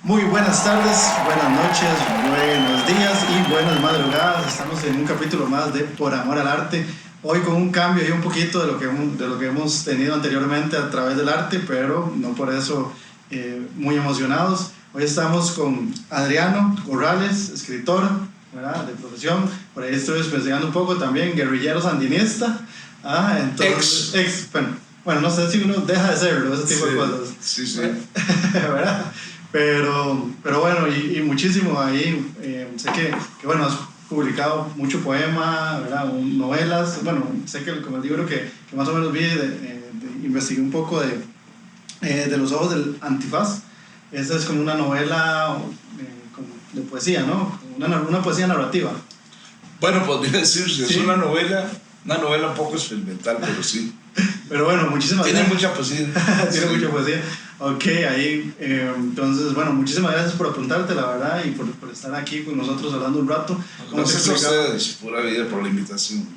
Muy buenas tardes, buenas noches, buenos días y buenas madrugadas. Estamos en un capítulo más de Por Amor al Arte. Hoy con un cambio y un poquito de lo que hemos tenido anteriormente a través del arte, pero no por eso muy emocionados. Hoy estamos con Adriano Corrales, escritor, ¿verdad?, de profesión. Por ahí estoy investigando un poco también, guerrillero sandinista. Entonces, bueno, no sé si uno deja de serlo, ese tipo de cosas. Sí. ¿Verdad? Pero bueno, y muchísimo ahí. Sé que bueno, has publicado mucho poema, ¿verdad?, novelas. Bueno, sé que como el libro que más o menos vi, investigué un poco de Los Ojos del Antifaz. Esa es como una novela como de poesía, ¿no? Una poesía narrativa. Bueno, podría decirse, ¿Sí? es una novela un poco experimental, pero sí. Pero bueno, muchísimas gracias. Tiene mucha poesía. Tiene mucha poesía. Ok, ahí, entonces, bueno, muchísimas gracias por apuntarte, la verdad, y por estar aquí con nosotros hablando un rato. Gracias a ustedes, pura vida, por la invitación.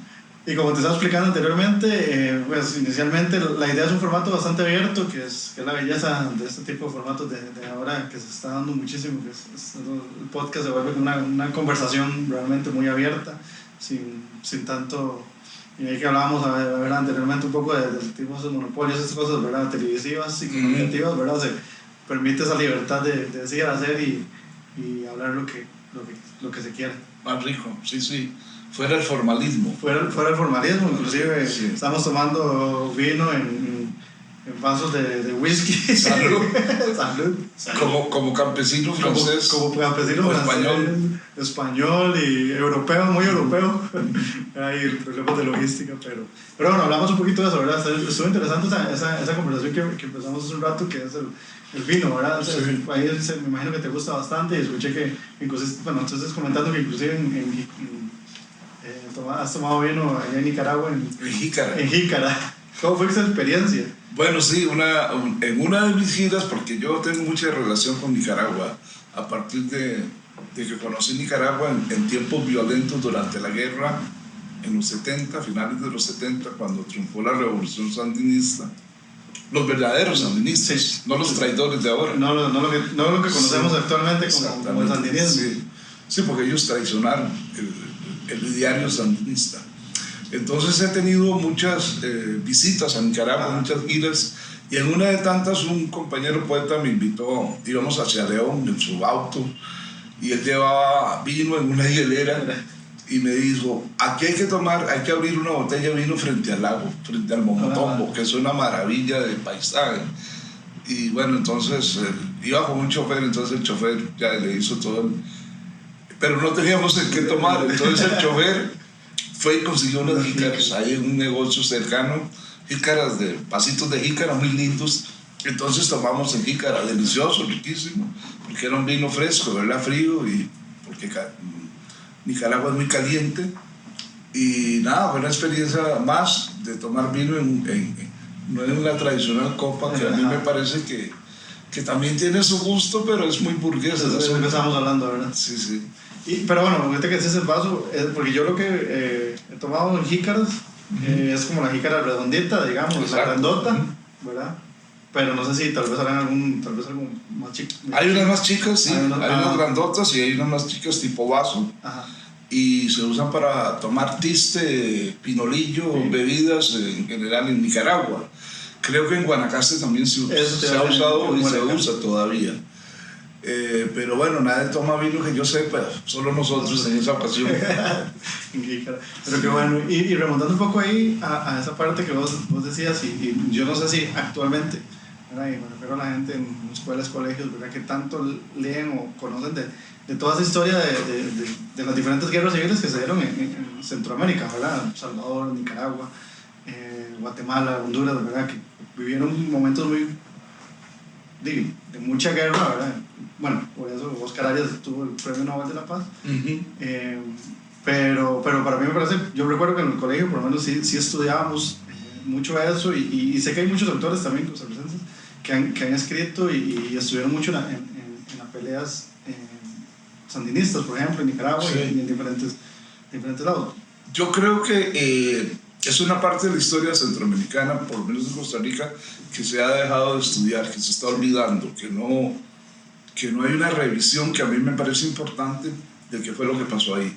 Y como te estaba explicando anteriormente, pues inicialmente la idea es un formato bastante abierto, que es la belleza de este tipo de formatos de ahora que se está dando muchísimo, que el podcast se vuelve una conversación realmente muy abierta, sin tanto. Y ahí que hablábamos anteriormente un poco de tipos de monopolios, esas cosas, ¿verdad?, televisivas y comunicativas, ¿verdad? Se permite esa libertad de decir, hacer y hablar lo que se quiera. Más rico, sí. Fuera el formalismo. Fuera el formalismo, inclusive sí. Estamos tomando vino en vasos de whisky. Salud. Salud. Como campesino francés. Como campesino francés. Español y europeo, muy europeo. Hay problemas de logística, pero bueno, hablamos un poquito de eso, ¿verdad? Estuvo interesante esa conversación que empezamos hace un rato, que es el vino, ¿verdad? Sí. Ahí me imagino que te gusta bastante y escuché que inclusive, bueno, entonces comentando que inclusive has tomado vino allá en Nicaragua, en Jícara. ¿Cómo fue esa experiencia? Bueno, sí, en una de mis giras, porque yo tengo mucha relación con Nicaragua, a partir de que conocí Nicaragua en tiempos violentos durante la guerra, en los 70, finales de los 70, cuando triunfó la revolución sandinista. Los verdaderos sandinistas, sí, no los traidores de ahora. No lo que conocemos sí, actualmente como el sandinismo. Sí, porque ellos traicionaron el ideario sandinista. Entonces he tenido muchas visitas a Nicaragua, muchas giras, y en una de tantas un compañero poeta me invitó, íbamos hacia León en su auto, y él llevaba vino en una hielera, y me dijo, aquí hay que abrir una botella de vino frente al lago, frente al Momotombo, que es una maravilla de paisaje. Y bueno, entonces iba con un chofer, entonces el chofer ya le hizo todo pero no teníamos en qué tomar, entonces el chofer fue y consiguió unas jícaras ahí en un negocio cercano, jícaras de vasitos de jícara muy lindos. Entonces tomamos en jícara, delicioso, riquísimo, porque era un vino fresco, ¿verdad?, frío, y porque Nicaragua es muy caliente. Y nada, fue una experiencia más de tomar vino no en la tradicional copa, que a mí me parece que también tiene su gusto, pero es muy burguesa. Eso es lo que estamos hablando, ¿verdad? Sí. Pero bueno, ahorita que dices el vaso, porque yo lo que he tomado en jícaras es como la jícara redondita, digamos, exacto, la grandota, ¿verdad? Pero no sé si tal vez algo más chico. Hay unas más chicas, sí, hay unas grandotas y hay unas más chicas tipo vaso. Ajá. Y se usan para tomar tiste, pinolillo, sí, bebidas en general en Nicaragua. Creo que en Guanacaste también se ha usado y se usa todavía. Pero bueno, nadie toma vino que yo sepa, solo nosotros en esa ocasión. Pero que bueno, y remontando un poco ahí a esa parte que vos decías, y yo no sé si actualmente, ¿verdad?, y me refiero a la gente en escuelas, colegios, ¿verdad?, que tanto leen o conocen de toda esa historia de las diferentes guerras civiles que se dieron en Centroamérica, ¿verdad?, Salvador, Nicaragua, Guatemala, Honduras, ¿verdad?, que vivieron momentos muy de mucha guerra, ¿verdad? Bueno, por eso Oscar Arias tuvo el Premio Nobel de la Paz. Pero para mí me parece, yo recuerdo que en el colegio por lo menos sí estudiábamos mucho eso, y sé que hay muchos autores también costarricenses que han escrito y estuvieron mucho en las peleas sandinistas, por ejemplo, en Nicaragua, sí, y en diferentes lados. Yo creo que es una parte de la historia centroamericana, por lo menos en Costa Rica, que se ha dejado de estudiar, que se está olvidando, que no que no hay una revisión que a mí me parece importante de qué fue lo que pasó ahí.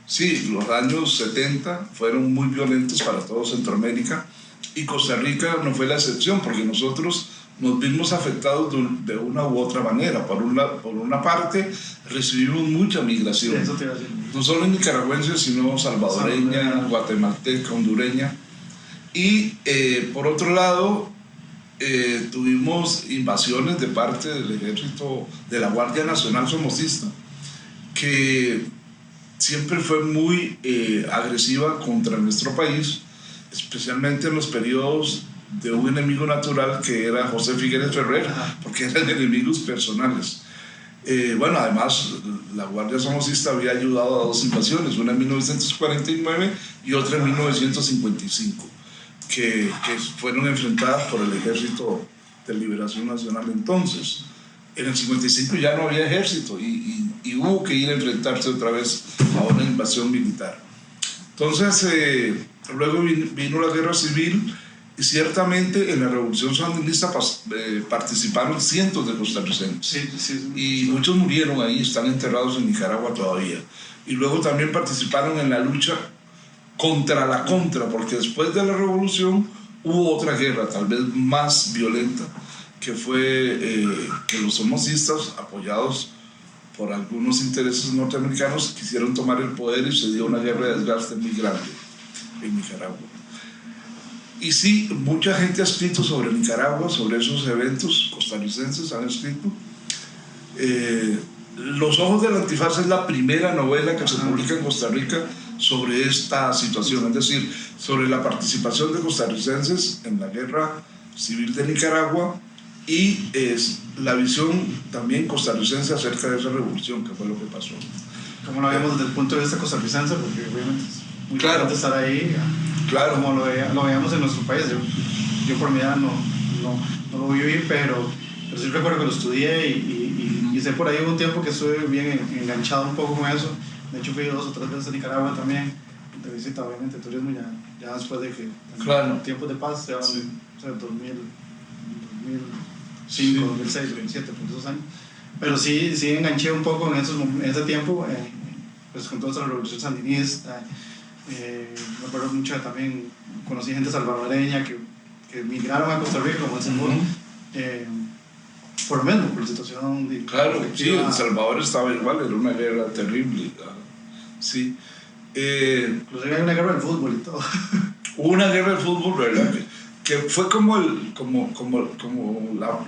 Sí, los años 70 fueron muy violentos para todo Centroamérica y Costa Rica no fue la excepción, porque nosotros nos vimos afectados de una u otra manera. Por una parte, recibimos mucha migración, Eso te iba a decir. no solo nicaragüenses, sino salvadoreña, guatemalteca, hondureña. Y por otro lado, tuvimos invasiones de parte del ejército de la Guardia Nacional Somocista, que siempre fue muy agresiva contra nuestro país, especialmente en los periodos de un enemigo natural que era José Figueres Ferrer, porque eran enemigos personales. Bueno, además la Guardia Somocista había ayudado a dos invasiones, una en 1949 y otra en 1955, que fueron enfrentadas por el Ejército de Liberación Nacional entonces. En el 55 ya no había ejército y hubo que ir a enfrentarse otra vez a una invasión militar. Entonces, luego vino la guerra civil y ciertamente en la revolución sandinista participaron cientos de costarricenses. Y muchos murieron ahí, están enterrados en Nicaragua todavía. Y luego también participaron en la lucha contra la contra, porque después de la revolución hubo otra guerra, tal vez más violenta, que fue que los somocistas, apoyados por algunos intereses norteamericanos, quisieron tomar el poder y se dio una guerra de desgaste muy grande en Nicaragua. Y sí, mucha gente ha escrito sobre Nicaragua, sobre esos eventos, costarricenses han escrito. Los Ojos del Antifaz es la primera novela que se publica en Costa Rica sobre esta situación, es decir, sobre la participación de costarricenses en la guerra civil de Nicaragua y la visión también costarricense acerca de esa revolución, que fue lo que pasó. ¿Cómo lo vemos desde el punto de vista costarricense? Porque obviamente es muy importante estar ahí, claro, como lo veíamos en nuestro país. Yo por mi edad no lo viví, pero sí recuerdo que lo estudié y sé por ahí un tiempo que estuve bien enganchado un poco con eso. De hecho fui 2 o 3 veces a Nicaragua también, de visita, obviamente, turismo ya después de que tiempos de paz, ya sí. O sea, 2005, sí. 2006, 2007, por esos años. Pero sí enganché un poco en ese tiempo, pues con toda esa revolución sandinista. Me acuerdo mucho también, conocí gente salvadoreña que migraron a Costa Rica, como el Salvador, por lo mismo, por la situación de... Claro, sí, El Salvador estaba igual, era una guerra terrible. Sí. Inclusive hay una guerra del fútbol y todo. Hubo una guerra del fútbol, ¿verdad? Que fue como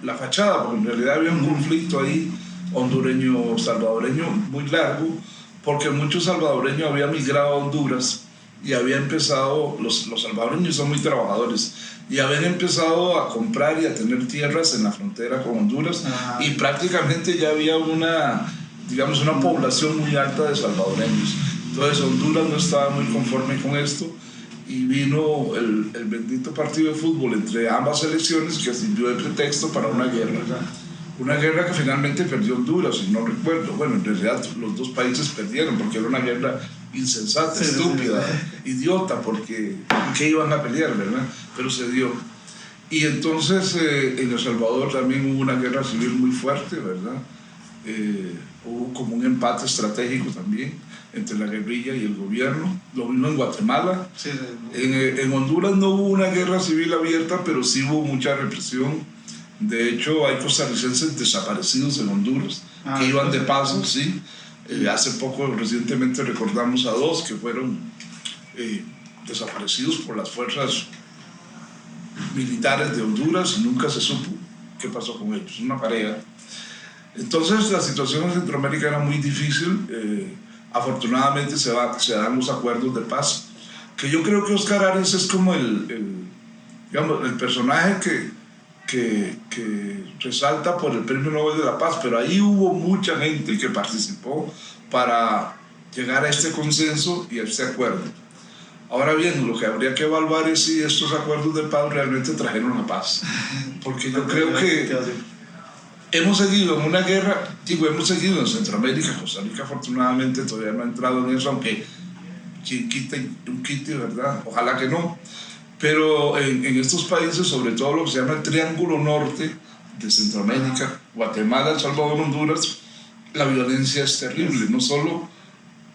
la fachada, porque en realidad había un conflicto ahí hondureño-salvadoreño muy largo, porque muchos salvadoreños habían migrado a Honduras y habían empezado, los salvadoreños son muy trabajadores, y habían empezado a comprar y a tener tierras en la frontera con Honduras, y prácticamente ya había una población muy alta de salvadoreños. Entonces Honduras no estaba muy conforme con esto y vino el bendito partido de fútbol entre ambas selecciones que sirvió de pretexto para una guerra. Una guerra que finalmente perdió Honduras, si no recuerdo. Bueno, en realidad los dos países perdieron porque era una guerra insensata, estúpida, idiota, porque ¿qué iban a pelear, verdad? Pero se dio. Y entonces en El Salvador también hubo una guerra civil muy fuerte, ¿verdad? Hubo como un empate estratégico también entre la guerrilla y el gobierno. Lo mismo en Guatemala. En Honduras no hubo una guerra civil abierta, pero sí hubo mucha represión. De hecho, hay costarricenses desaparecidos en Honduras que iban de paso, sí. Hace poco, recientemente, recordamos a 2 que fueron desaparecidos por las fuerzas militares de Honduras y nunca se supo qué pasó con ellos, una pareja. Entonces la situación en Centroamérica era muy difícil. Afortunadamente se dan los acuerdos de paz, que yo creo que Oscar Arias es como el personaje que resalta por el Premio Nobel de la Paz, pero ahí hubo mucha gente que participó para llegar a este consenso y a este acuerdo. Ahora bien, lo que habría que evaluar es si estos acuerdos de paz realmente trajeron la paz, porque yo creo que hemos seguido en una guerra, hemos seguido en Centroamérica. Costa Rica afortunadamente todavía no ha entrado en eso, aunque quien quite, ¿verdad? Ojalá que no. Pero en estos países, sobre todo lo que se llama el Triángulo Norte de Centroamérica, Guatemala, El Salvador, Honduras, la violencia es terrible, no solo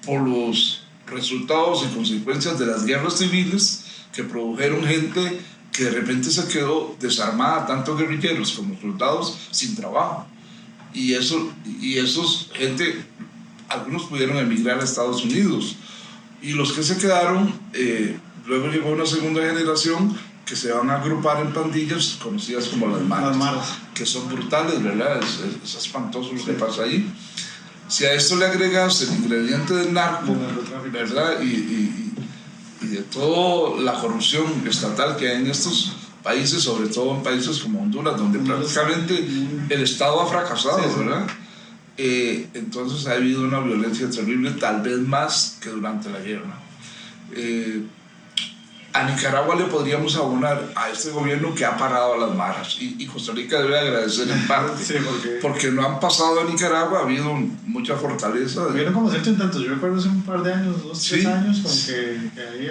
por los resultados y consecuencias de las guerras civiles que produjeron gente que de repente se quedó desarmada, tanto guerrilleros como soldados, sin trabajo. Y esos gente, algunos pudieron emigrar a Estados Unidos. Y los que se quedaron, luego llegó una segunda generación que se van a agrupar en pandillas conocidas como las maras, que son brutales, ¿verdad? Es espantoso lo que pasa ahí. Si a esto le agregas el ingrediente del narco, ¿verdad? Y de toda la corrupción estatal que hay en estos países, sobre todo en países como Honduras, donde prácticamente el Estado ha fracasado, ¿verdad? Entonces ha habido una violencia terrible, tal vez más que durante la guerra. A Nicaragua le podríamos abonar a este gobierno que ha parado a las maras, y Costa Rica debe agradecer en parte, sí, porque no han pasado a Nicaragua, ha habido mucha fortaleza. Hubieron como cierto intentos, yo recuerdo hace un par de años, 2-3 años, como que ahí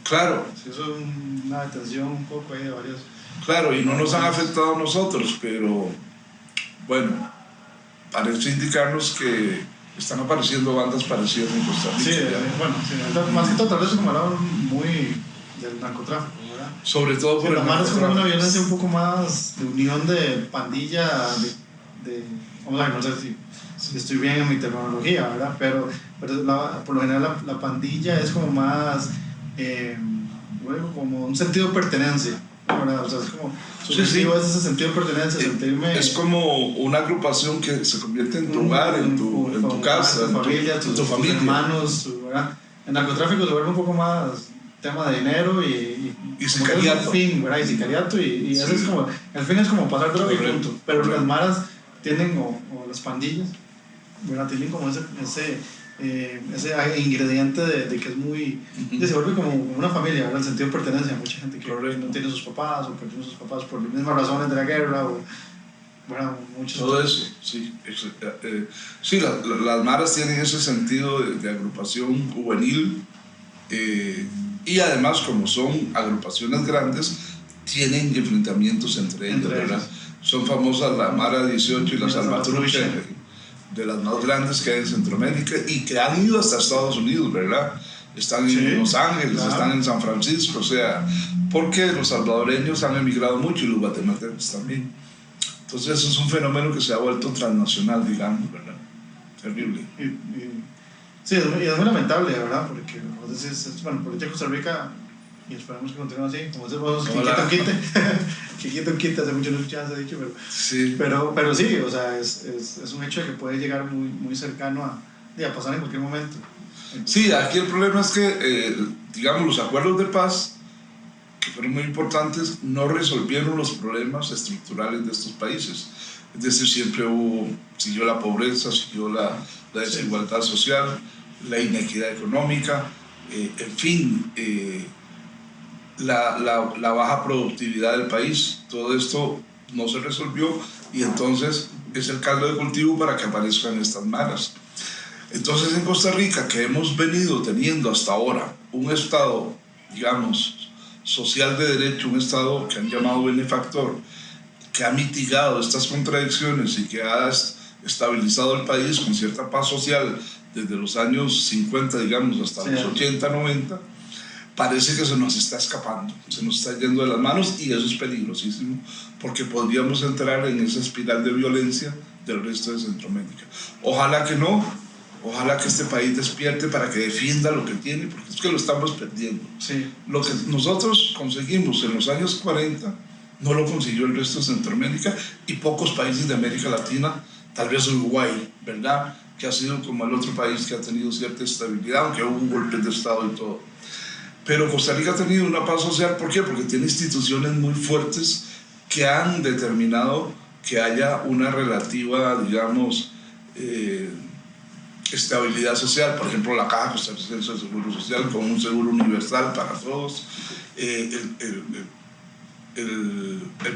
claro, se hizo una detención un poco ahí de varios. Claro, y no nos han afectado a nosotros, pero bueno, parece indicarnos que están apareciendo bandas parecidas en Costa Rica. Sí, bueno, sí, más que todo tal vez como hablaba muy del narcotráfico, ¿verdad? Sobre todo por el narcotráfico. Es como una violencia un poco más de unión de pandilla, vamos a ver, no sé si estoy bien en mi terminología, ¿verdad? Pero por lo general la pandilla es como más, bueno, como un sentido de pertenencia, ¿verdad? O sea, es como subjetivo, es ese sentido de pertenencia, sentirme... Es como una agrupación que se convierte en tu hogar, en tu casa, en tu familia, tus hermanos, ¿verdad? El narcotráfico se vuelve un poco más tema de dinero y sicariato. Fin, ¿verdad? Y sicariato, y eso es como, el fin es como pasar droga y punto. Pero las maras tienen, o las pandillas, ¿verdad? Tienen como ese ingrediente de que es muy, se vuelve como una familia, ¿verdad? El sentido de pertenencia. Mucha gente que no tiene sus papás, o perdió sus papás por las mismas razones de la guerra, o bueno, muchos. Todo eso, sí. Sí, las maras tienen ese sentido de agrupación juvenil. Y además, como son agrupaciones grandes, tienen enfrentamientos entre ellos, ¿verdad? Son famosas la Mara 18 y la Salvatrucha, de las más grandes que hay en Centroamérica, y que han ido hasta Estados Unidos, ¿verdad? Están en Los Ángeles, están en San Francisco, o sea, porque los salvadoreños han emigrado mucho y los guatemaltecos también. Entonces eso es un fenómeno que se ha vuelto transnacional, digamos, ¿verdad? Terrible. Sí, es muy lamentable, ¿verdad? Porque vos decís, bueno, política de Costa Rica, y esperamos que continúe así, como decís vos, que quita un quite, hace mucho no escuchaba ese dicho, pero sí, o sea, es un hecho de que puede llegar muy cercano a pasar en cualquier momento. Sí, aquí el problema es que, digamos, los acuerdos de paz, que fueron muy importantes, no resolvieron los problemas estructurales de estos países. Es decir, siempre siguió la pobreza, siguió la desigualdad social, la inequidad económica, en fin, la baja productividad del país. Todo esto no se resolvió, y entonces es el caldo de cultivo para que aparezcan estas maras. Entonces en Costa Rica, que hemos venido teniendo hasta ahora un Estado, digamos, social de derecho, un Estado que han llamado benefactor, que ha mitigado estas contradicciones y que ha estabilizado el país con cierta paz social desde los años 50, digamos, hasta los 80, 90, parece que se nos está escapando, se nos está yendo de las manos, y eso es peligrosísimo, porque podríamos entrar en esa espiral de violencia del resto de Centroamérica. Ojalá que no, ojalá que este país despierte para que defienda lo que tiene, porque es que lo estamos perdiendo. Sí. Lo que nosotros conseguimos en los años 40 no lo consiguió el resto de Centroamérica y pocos países de América Latina, tal vez Uruguay, ¿verdad?, que ha sido como el otro país que ha tenido cierta estabilidad, aunque hubo golpes de Estado y todo. Pero Costa Rica ha tenido una paz social. ¿Por qué? Porque tiene instituciones muy fuertes que han determinado que haya una relativa, digamos, estabilidad social. Por ejemplo, la Caja Costarricense de Seguro Social, con un seguro universal para todos, el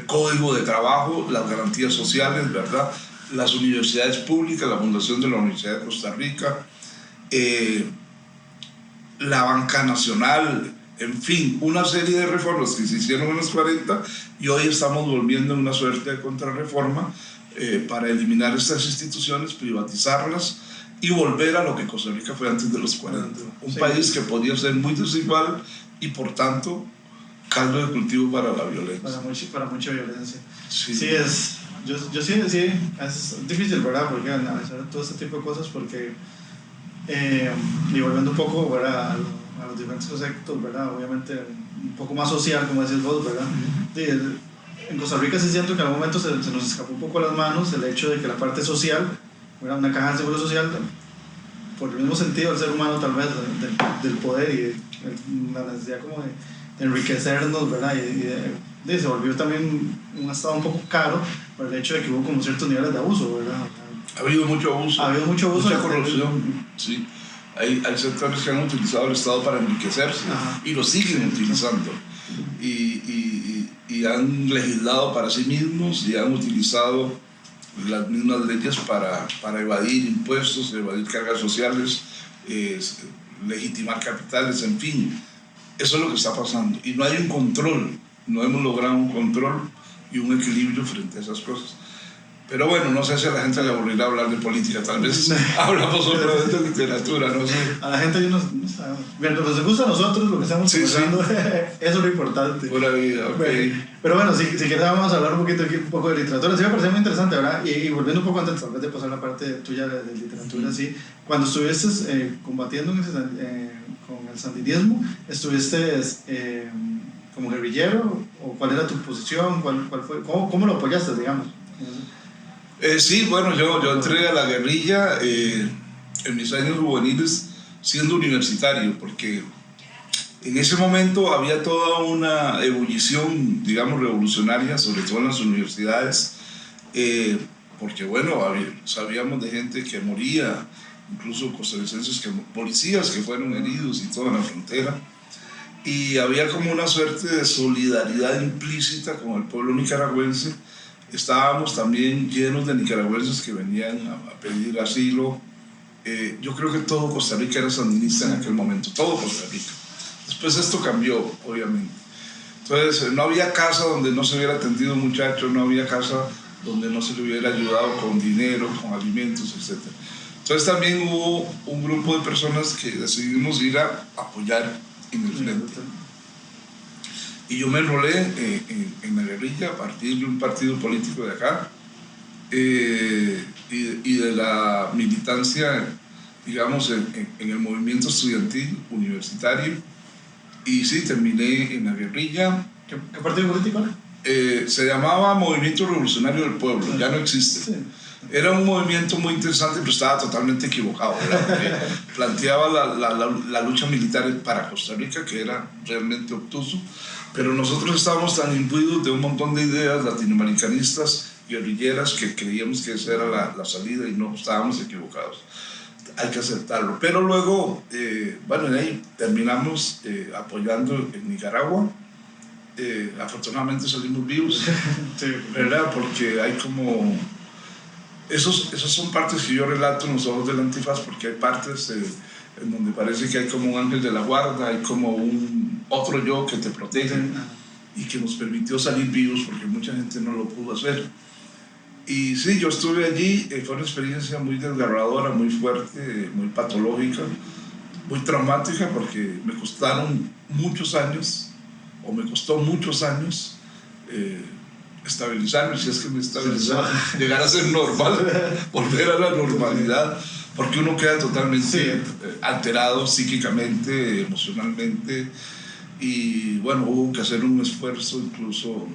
código de trabajo, las garantías sociales, ¿verdad?, las universidades públicas, la fundación de la Universidad de Costa Rica, la banca nacional, En fin, una serie de reformas que se hicieron en los 40 y hoy estamos volviendo a una suerte de contrarreforma para eliminar estas instituciones, privatizarlas y volver a lo que Costa Rica fue antes de los 40. Un país que podía ser muy desigual y por tanto caldo de cultivo para la violencia. Para mucha violencia. Sí, sí yo sí, es difícil, ¿verdad? Porque analizar todo este tipo de cosas porque, y volviendo un poco, ¿verdad? A los diferentes conceptos, ¿verdad? Obviamente un poco más social, como decís vos, ¿verdad? En Costa Rica sí siento que en algún momento se nos escapó un poco las manos el hecho de que la parte social, ¿verdad? Una caja de seguro social, por el mismo sentido del ser humano tal vez, del poder y la necesidad como de enriquecernos, ¿verdad? Y se volvió también un estado un poco caro por el hecho de que hubo como ciertos niveles de abuso, ¿verdad? Ha habido mucho abuso. Ha habido mucho abuso. Mucha corrupción, sí. Hay sectores que han utilizado el Estado para enriquecerse. Ajá. Y lo siguen utilizando. Y han legislado para sí mismos y han utilizado las mismas leyes para evadir impuestos, evadir cargas sociales, legitimar capitales, en fin. Eso es lo que está pasando. Y no hay un control, no hemos logrado un control y un equilibrio frente a esas cosas. Pero bueno, no sé si a la gente le aburrirá hablar de política, tal vez hablamos otra vez de literatura, no sé. A la gente no sabe. Bien, lo que nos gusta a nosotros, lo que estamos conversando, sí. Eso es lo importante. Pura vida, ok. Pero bueno, si quieres vamos a hablar un poco de literatura, sí me parece muy interesante, ¿verdad? Y volviendo un poco antes, tal vez de pasar la parte tuya de literatura, sí. Cuando estuviste combatiendo con el sandinismo, ¿estuviste como guerrillero? ¿O cuál era tu posición? ¿Cuál fue? ¿Cómo lo apoyaste, digamos? Sí, bueno, yo entré a la guerrilla en mis años juveniles siendo universitario, porque en ese momento había toda una ebullición, digamos, revolucionaria, sobre todo en las universidades, porque bueno, sabíamos de gente que moría, incluso costarricenses, policías que fueron heridos y todo en la frontera, y había como una suerte de solidaridad implícita con el pueblo nicaragüense. Estábamos también llenos de nicaragüenses que venían a pedir asilo. Yo creo que todo Costa Rica era sandinista en aquel momento, todo Costa Rica. Después esto cambió, obviamente. Entonces, no había casa donde no se hubiera atendido un muchacho, no había casa donde no se le hubiera ayudado con dinero, con alimentos, etc. Entonces también hubo un grupo de personas que decidimos ir a apoyar en el frente. Y yo me enrolé en la guerrilla a partir de un partido político de acá y de la militancia, digamos, en el movimiento estudiantil universitario. Y sí, terminé en la guerrilla. ¿Qué partido político era? Se llamaba Movimiento Revolucionario del Pueblo, ya no existe. Sí. Era un movimiento muy interesante, pero estaba totalmente equivocado. Planteaba la lucha militar para Costa Rica, que era realmente obtuso. Pero nosotros estábamos tan imbuidos de un montón de ideas latinoamericanistas, guerrilleras, que creíamos que esa era la salida y no, estábamos equivocados. Hay que aceptarlo. Pero luego, bueno, ahí terminamos apoyando en Nicaragua. Afortunadamente salimos vivos, sí, ¿verdad? Porque hay como... Esas son partes que yo relato en Los Ojos del Antifaz, porque hay partes en donde parece que hay como un ángel de la guarda, hay como otro yo que te protege y que nos permitió salir vivos porque mucha gente no lo pudo hacer. Y sí, yo estuve allí, fue una experiencia muy desgarradora, muy fuerte, muy patológica, muy traumática, porque me costaron muchos años, o me costó muchos años, estabilizarme, si es que me estabilizaba, llegar a ser normal, volver a la normalidad, porque uno queda totalmente alterado psíquicamente, emocionalmente, y bueno, hubo que hacer un esfuerzo incluso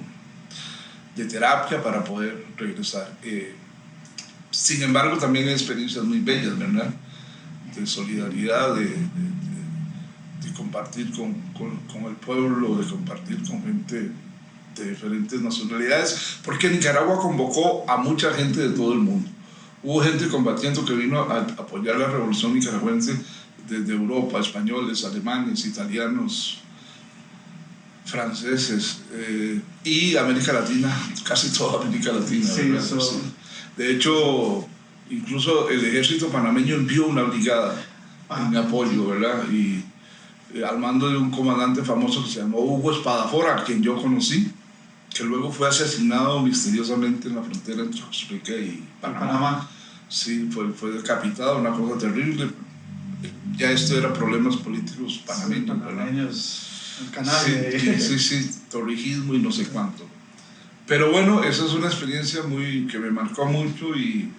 de terapia para poder regresar. Sin embargo, también hay experiencias muy bellas, ¿verdad? De solidaridad, de compartir con el pueblo, de compartir con gente de diferentes nacionalidades, porque Nicaragua convocó a mucha gente de todo el mundo. Hubo gente combatiendo que vino a apoyar la revolución nicaragüense desde Europa, españoles, alemanes, italianos, franceses y América Latina, casi toda América Latina. Sí, eso... Sí. De hecho, incluso el ejército panameño envió una brigada en apoyo, ¿verdad? Y al mando de un comandante famoso que se llamó Hugo Espadafora, a quien yo conocí, que luego fue asesinado misteriosamente en la frontera entre Costa Rica y Panamá. Sí, fue decapitado, una cosa terrible. Ya esto era problemas políticos panameños, el canal. Sí, torrijismo y no sé cuánto. Pero bueno, esa es una experiencia que me marcó mucho y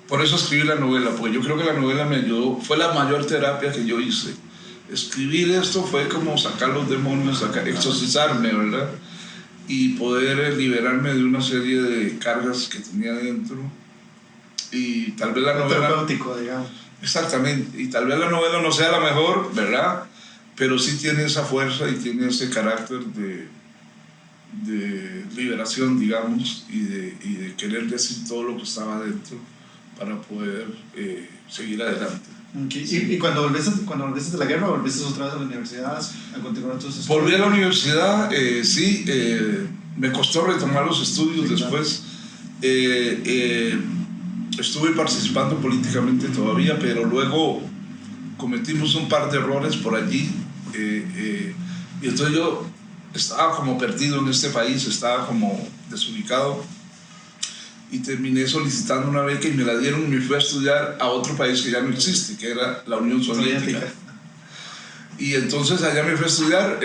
por eso escribí la novela, porque yo creo que la novela me ayudó, fue la mayor terapia que yo hice. Escribir esto fue como sacar los demonios, exorcizarme, ¿verdad? Y poder liberarme de una serie de cargas que tenía dentro. Y tal vez la novela... terapéutico, digamos. Exactamente, y tal vez la novela no sea la mejor, ¿verdad? Pero sí tiene esa fuerza y tiene ese carácter de liberación, digamos, y de querer decir todo lo que estaba dentro para poder seguir adelante. ¿Y cuando volviste de la guerra, volviste otra vez a la universidad a continuar tus estudios? Volví a la universidad, sí, me costó retomar los estudios después. Estuve participando políticamente todavía, pero luego cometimos un par de errores por allí. Y entonces yo estaba como perdido en este país, estaba como desubicado. Y terminé solicitando una beca y me la dieron y me fui a estudiar a otro país que ya no existe, que era la Unión Soviética. Y entonces allá me fui a estudiar.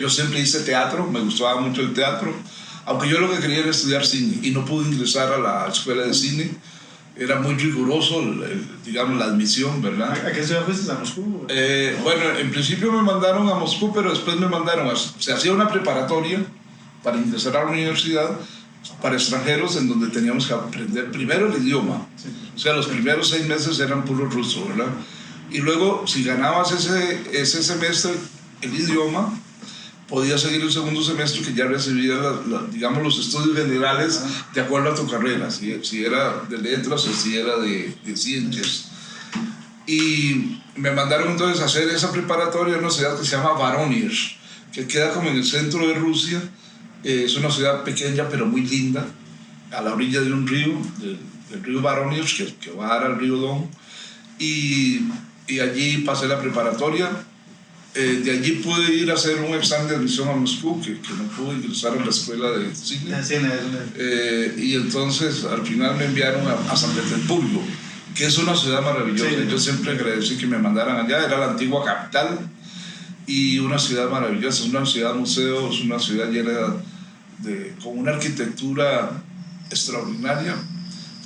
Yo siempre hice teatro, me gustaba mucho el teatro, aunque yo lo que quería era estudiar cine y no pude ingresar a la escuela de cine. Era muy riguroso, digamos, la admisión, ¿verdad? ¿A qué ciudad fuiste? ¿A Moscú? Bueno, en principio me mandaron a Moscú, pero después me mandaron se hacía una preparatoria para ingresar a la universidad para extranjeros en donde teníamos que aprender primero el idioma. Sí. O sea, los primeros 6 meses eran puro ruso, ¿verdad? Y luego, si ganabas ese semestre el idioma, podías seguir el segundo semestre que ya recibía, digamos, los estudios generales de acuerdo a tu carrera, si era de letras o si era de ciencias. Y me mandaron entonces a hacer esa preparatoria en una ciudad que se llama Voronezh, que queda como en el centro de Rusia. Es una ciudad pequeña pero muy linda, a la orilla de un río, del río Voronezh, que va a dar al río Don. Y allí pasé la preparatoria. De allí pude ir a hacer un examen de admisión a Moscú, que no pude ingresar a la escuela de cine. Y entonces al final me enviaron a San Petersburgo, que es una ciudad maravillosa. Sí. Yo siempre agradecí que me mandaran allá, era la antigua capital y una ciudad maravillosa, es una ciudad museo, es una ciudad llena con una arquitectura extraordinaria.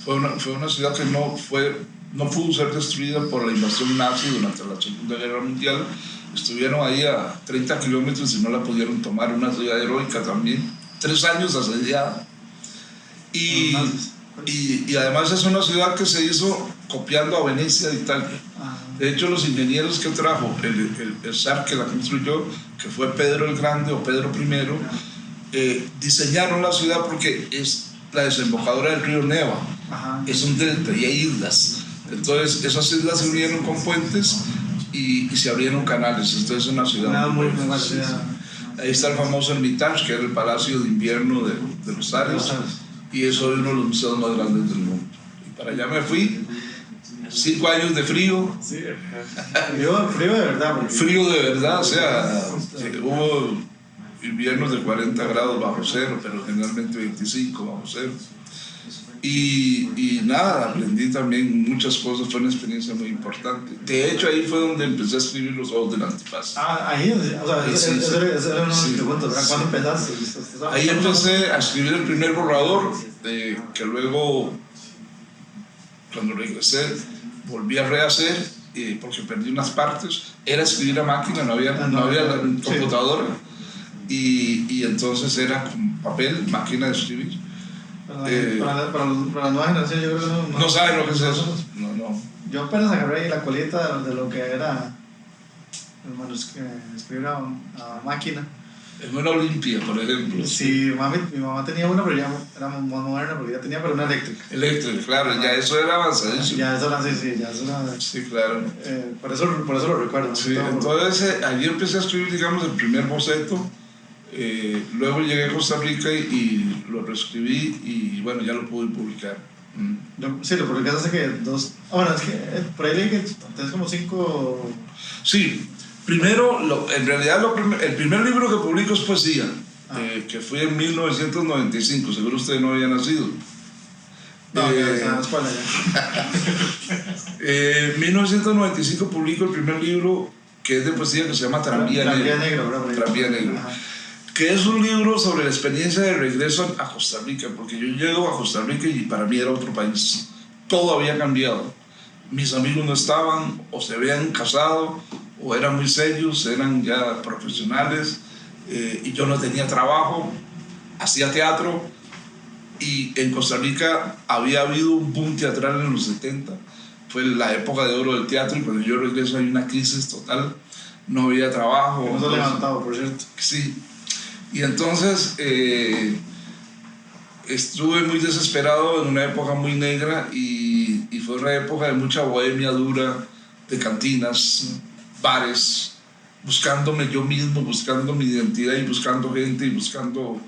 Fue una ciudad que no pudo ser destruida por la invasión nazi durante la Segunda Guerra Mundial. Estuvieron ahí a 30 kilómetros y no la pudieron tomar, una ciudad heroica también, 3 años asediada. Y además es una ciudad que se hizo copiando a Venecia de Italia. De hecho, los ingenieros que trajo el zar que la construyó, que fue Pedro el Grande o Pedro I, diseñaron la ciudad porque es la desembocadura del río Neva. Es un delta y hay islas. Entonces esas islas se unieron con puentes y se abrieron canales. Entonces es una ciudad muy buena ciudad. Ahí está el famoso Hermitage, que era el palacio de invierno de los zares, y es hoy uno de los museos más grandes del mundo. Y para allá me fui, 5 años de frío. Sí. Frío de verdad. Frío de verdad, o sea, hubo inviernos de 40 grados bajo cero, pero generalmente 25 bajo cero. Y nada, aprendí también muchas cosas, fue una experiencia muy importante. De hecho, ahí fue donde empecé a escribir Los Ojos del Antifaz. Ahí, o sea, esa era una de mis preguntas, ¿verdad? ¿Cuándo empezaste? Ahí empecé a escribir el primer borrador, que luego, cuando regresé, volví a rehacer, porque perdí unas partes. Era escribir a máquina, no había la computadora, y entonces era con papel, máquina de escribir. Para la nueva generación yo creo que no saben lo que es eso. No. Yo apenas agarré ahí la colita de lo que era escribir a máquina. En una Olimpia, por ejemplo. Sí, mi mamá tenía una, pero ya era más moderna, porque ya tenía pero una eléctrica. Eléctrica, claro, ya eso era avanzadísimo. Ya eso era. Sí, claro. Por eso lo recuerdo. Sí, entonces allí empecé a escribir, digamos, el primer boceto. Luego llegué a Costa Rica y lo reescribí y bueno, ya lo pude publicar. Sí, lo publicaste hace que 2... Bueno, es que por ahí leí que tenés como 5... Sí, Primero, en realidad el primer libro que publico es poesía, que fue en 1995, seguro usted no había nacido. No, ya está en la escuela ya. En 1995 publico el primer libro que es de poesía que se llama Tranvía Negro. Tranvía Negro. Ajá. Que es un libro sobre la experiencia de regreso a Costa Rica, porque yo llego a Costa Rica y para mí era otro país. Todo había cambiado. Mis amigos no estaban, o se habían casado, o eran muy serios, eran ya profesionales, y yo no tenía trabajo, hacía teatro, y en Costa Rica había habido un boom teatral en los 70, fue la época de oro del teatro, y cuando yo regreso hay una crisis total, no había trabajo. No se ha levantado, por cierto. Sí, y entonces estuve muy desesperado en una época muy negra, y fue una época de mucha bohemia dura, de cantinas, bares, buscándome yo mismo, buscando mi identidad y buscando gente y buscando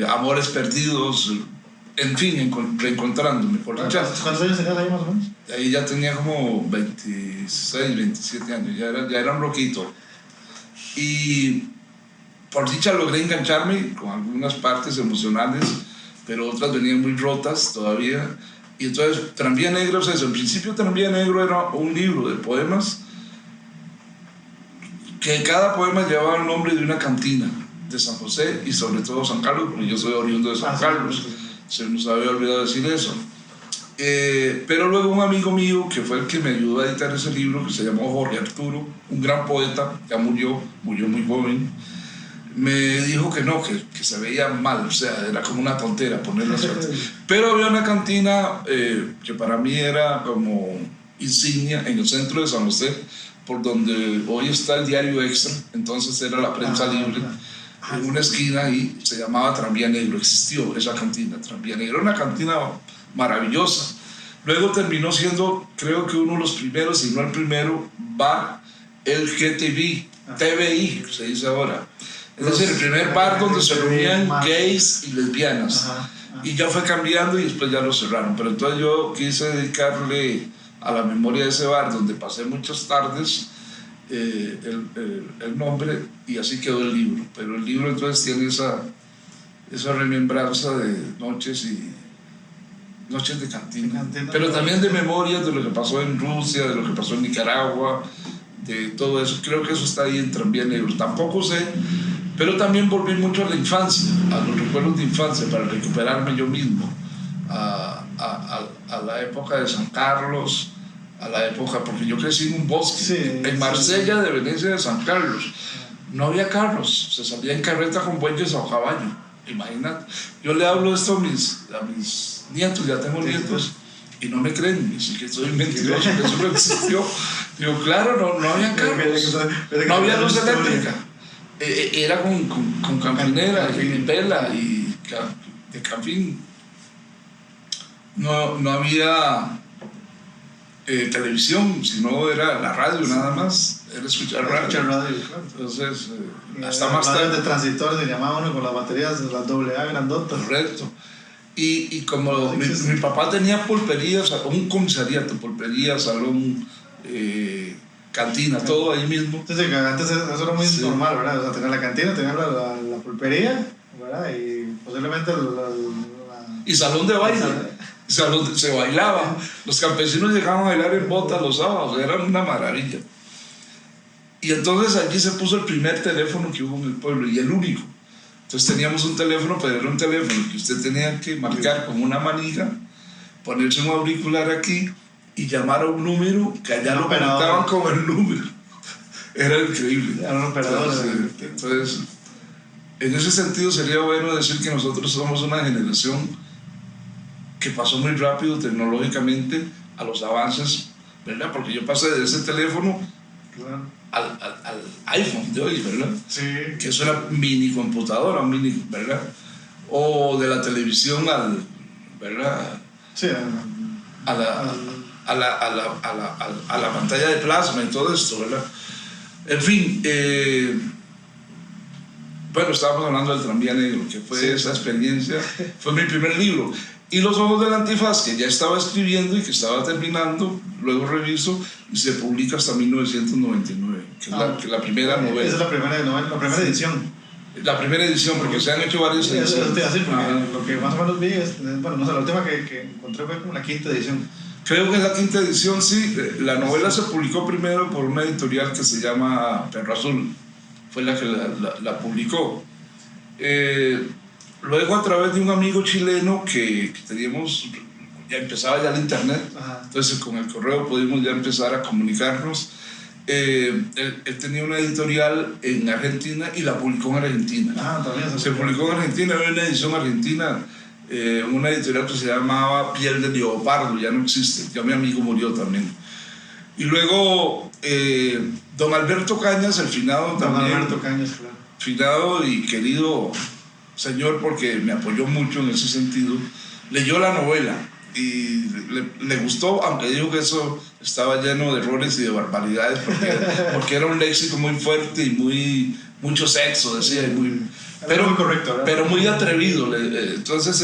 amores perdidos, en fin, reencontrándome. ¿Cuántos años tenías ahí más o menos? Ahí ya tenía como 26, 27 años, ya era un loquito. Y por dicha logré engancharme con algunas partes emocionales, pero otras venían muy rotas todavía. Y entonces Tranvía Negro es eso. En principio Tranvía Negro era un libro de poemas que cada poema llevaba el nombre de una cantina de San José y sobre todo San Carlos, porque yo soy oriundo de San Carlos. Se nos había olvidado decir eso. Pero luego un amigo mío, que fue el que me ayudó a editar ese libro, que se llamó Jorge Arturo, un gran poeta, ya murió muy joven, me dijo que no, que se veía mal, o sea, era como una tontera poner la suerte. Pero había una cantina que para mí era como insignia en el centro de San José, por donde hoy está el diario Extra, entonces era la prensa libre, en una esquina ahí, se llamaba Tranvía Negro, existió esa cantina, Tranvía Negro, era una cantina maravillosa. Luego terminó siendo, creo que uno de los primeros, si no el primero, bar LGTB, TVI, se dice ahora. Es decir, el primer bar donde se reunían gays y lesbianas. Y ya fue cambiando y después ya lo cerraron. Pero entonces yo quise dedicarle a la memoria de ese bar, donde pasé muchas tardes, el nombre, y así quedó el libro. Pero el libro entonces tiene esa remembranza de noches de cantina, pero también de memorias de lo que pasó en Rusia, de lo que pasó en Nicaragua, de todo eso. Creo que eso está ahí en Tranvía Negro. Tampoco sé, pero también volví mucho a la infancia, a los recuerdos de infancia, para recuperarme yo mismo, a la época de San Carlos, a la época, porque yo crecí en un bosque, en Marsella, de Venecia, de San Carlos. No había carros, se salía en carreta con bueyes o caballo, imagínate. Yo le hablo esto a mis nietos, ya tengo nietos, y no me creen, dicen que soy mentiroso, que eso no existió. Digo, claro, no había carros, no había luz eléctrica, era con campinera y vela y de campín. No había televisión, sino era la radio nada más, era escuchar radio. Claro. Entonces, hasta más tarde. De transistores se llamaba uno con las baterías, las AA grandotas. Correcto. Y como mi papá tenía pulperías, un comisariato, pulpería, salón, cantina, todo ahí mismo. Entonces, antes eso era muy normal, ¿verdad? O sea, tener la cantina, tener la pulpería, ¿verdad? Y posiblemente y salón de baile. Se bailaba. Los campesinos llegaban a bailar en botas los sábados, era una maravilla. Y entonces allí se puso el primer teléfono que hubo en el pueblo, y el único. Entonces teníamos un teléfono, pero era un teléfono que usted tenía que marcar con una manija, ponerse un auricular aquí y llamar a un número que allá lo conectaban con el número. Era increíble. Era un operador. Entonces, en ese sentido sería bueno decir que nosotros somos una generación que pasó muy rápido tecnológicamente a los avances, ¿verdad? Porque yo pasé de ese teléfono al iPhone de hoy, ¿verdad? Sí. Que es una mini computadora, ¿verdad? O de la televisión ¿verdad? Sí. A la pantalla de plasma y todo esto, ¿verdad? En fin, bueno, estábamos hablando del Tranvía Negro, que fue esa experiencia, fue mi primer libro. Y Los ojos del antifaz, que ya estaba escribiendo y que estaba terminando, luego reviso y se publica hasta 1999, que es la primera novela. Esa es la primera novela, la primera edición. La primera edición, porque se han hecho varias ediciones. Eso te iba a decir, porque lo que más o menos vi es, bueno, no sé, la última que encontré fue como la quinta edición. Creo que es la quinta edición, sí. La novela se publicó primero por una editorial que se llama Perro Azul, fue la que la publicó. Luego, a través de un amigo chileno que teníamos, ya empezaba ya el internet. Ajá. Entonces con el correo pudimos ya empezar a comunicarnos. Él tenía una editorial en Argentina y la publicó en Argentina. También se publicó en Argentina, había una edición argentina, una editorial que se llamaba Piel de Leopardo, ya no existe, ya mi amigo murió también. Y luego don Alberto Cañas, el finado también. Don Alberto Cañas, claro. Finado y querido señor, porque me apoyó mucho en ese sentido, leyó la novela y le gustó, aunque dijo que eso estaba lleno de errores y de barbaridades, porque era un léxico muy fuerte y mucho sexo, decía, pero muy correcto, ¿verdad? Pero muy atrevido. Entonces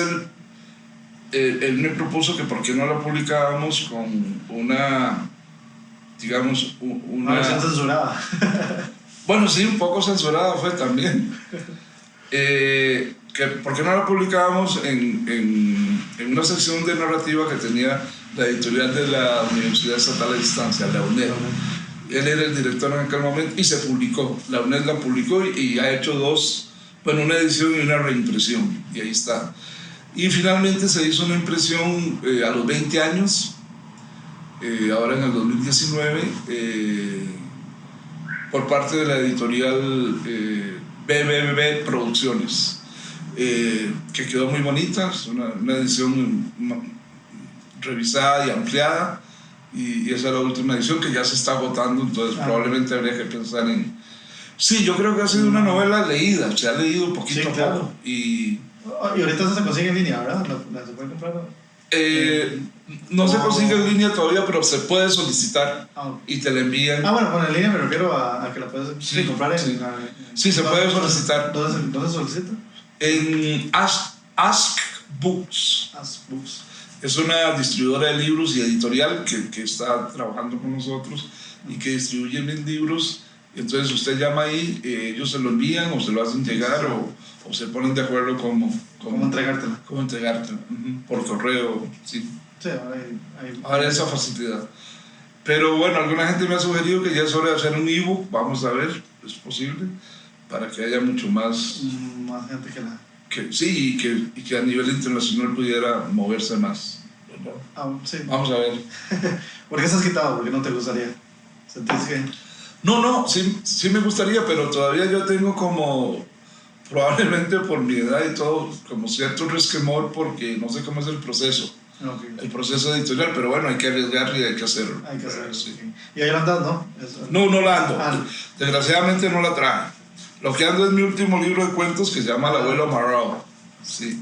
él me propuso que por qué no la publicábamos con una, digamos, una versión censurada. Bueno, sí, un poco censurada fue también. Que ¿por qué no la publicábamos en una sección de narrativa que tenía la editorial de la Universidad Estatal de Distancia, la UNED? Él era el director en aquel momento y se publicó. La UNED la publicó y ha hecho una edición y una reimpresión, y ahí está. Y finalmente se hizo una impresión a los 20 años, ahora en el 2019, por parte de la editorial BBB Producciones, que quedó muy bonita, es una edición revisada y ampliada, y esa es la última edición que ya se está agotando, entonces probablemente habría que pensar en... Sí, yo creo que ha sido una novela leída, se ha leído poquito a poco. Y ahorita se consigue en línea, ¿verdad? ¿La se puede comprar? No se consigue en línea todavía, pero se puede solicitar y te la envían. Bueno, con en línea me refiero a que la puedes comprar en... Sí, se puede solicitar. ¿Dónde se solicita? En Ask Books. Ask Books. Es una distribuidora de libros y editorial que está trabajando con nosotros y que distribuye mis libros. Entonces usted llama ahí, ellos se lo envían o se lo hacen llegar o se ponen de acuerdo cómo entregártelo. Cómo entregártelo, por correo, sí. Sí, ahora hay esa facilidad. Pero bueno, alguna gente me ha sugerido que ya es hora de hacer un ebook, vamos a ver, es posible, para que haya mucho más... Más gente que la... Sí, y que a nivel internacional pudiera moverse más. Sí. Vamos a ver. ¿Por qué estás quitado? ¿Por qué no te gustaría? ¿Sentís que...? No, sí me gustaría, pero todavía yo tengo como, probablemente por mi edad y todo, como cierto resquemor porque no sé cómo es el proceso. Okay. El proceso editorial, pero bueno, hay que arriesgar y hay que hacerlo. Hay que hacerlo, sí. Okay. ¿Y ahí la andas, no? No la ando. Desgraciadamente no la traje. Lo que ando es mi último libro de cuentos que se llama El abuelo amarrado. Sí.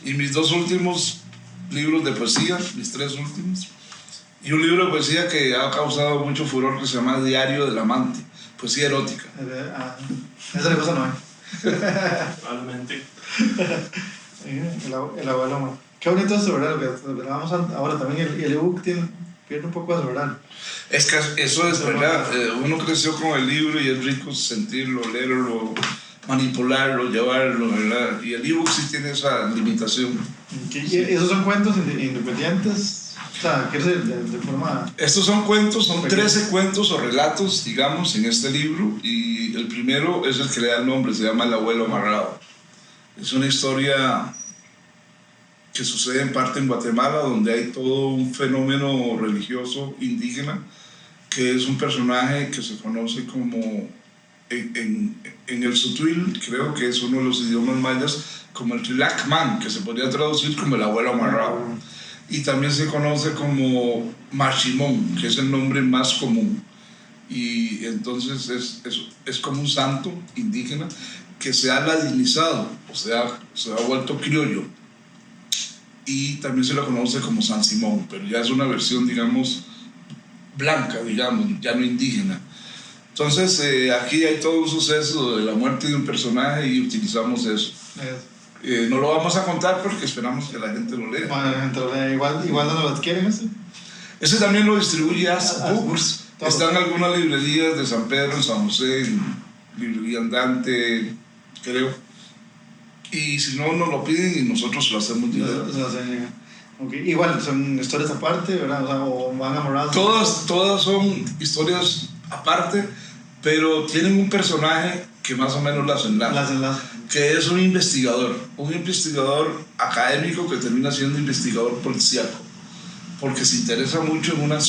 Y mis 2 últimos libros de poesía, mis 3 últimos. Y un libro de poesía que ha causado mucho furor que se llama Diario del Amante, poesía erótica. Esa cosa no hay. Probablemente. El abuelo amor. Qué bonito esto, ¿verdad? Lo que vamos ahora también, el ebook pierde un poco de su verdad. Es que eso es verdad. Uno creció con el libro y es rico sentirlo, leerlo, manipularlo, llevarlo, ¿verdad? Y el ebook sí tiene esa limitación. ¿Y esos son cuentos independientes? O sea, ¿qué es de forma...? Estos son cuentos, son 13 cuentos o relatos, digamos, en este libro, y el primero es el que le da el nombre, se llama El abuelo amarrado. Es una historia que sucede en parte en Guatemala, donde hay todo un fenómeno religioso indígena, que es un personaje que se conoce como, en el Sutuil, creo que es uno de los idiomas mayas, como el Trilacman, que se podría traducir como el abuelo amarrado. Y también se conoce como Machimón, que es el nombre más común. Y entonces es como un santo indígena que se ha ladinizado, o sea, se ha vuelto criollo. Y también se lo conoce como San Simón, pero ya es una versión, digamos, blanca, digamos, ya no indígena. Entonces aquí hay todo un suceso de la muerte de un personaje y utilizamos eso. No lo vamos a contar porque esperamos que la gente lo lea. Bueno, la gente lo lee. Igual no lo adquieren ese. Ese también lo distribuye Books. Todo. Está en algunas librerías de San Pedro, en San José, en librería Andante, creo. Y si no, nos lo piden y nosotros lo hacemos llegar. Okay. Igual, son historias aparte, ¿verdad? O sea, o van amarradas. Todas son historias aparte, pero tienen un personaje que más o menos las enlaza. Que es un investigador académico que termina siendo investigador policíaco, porque se interesa mucho en una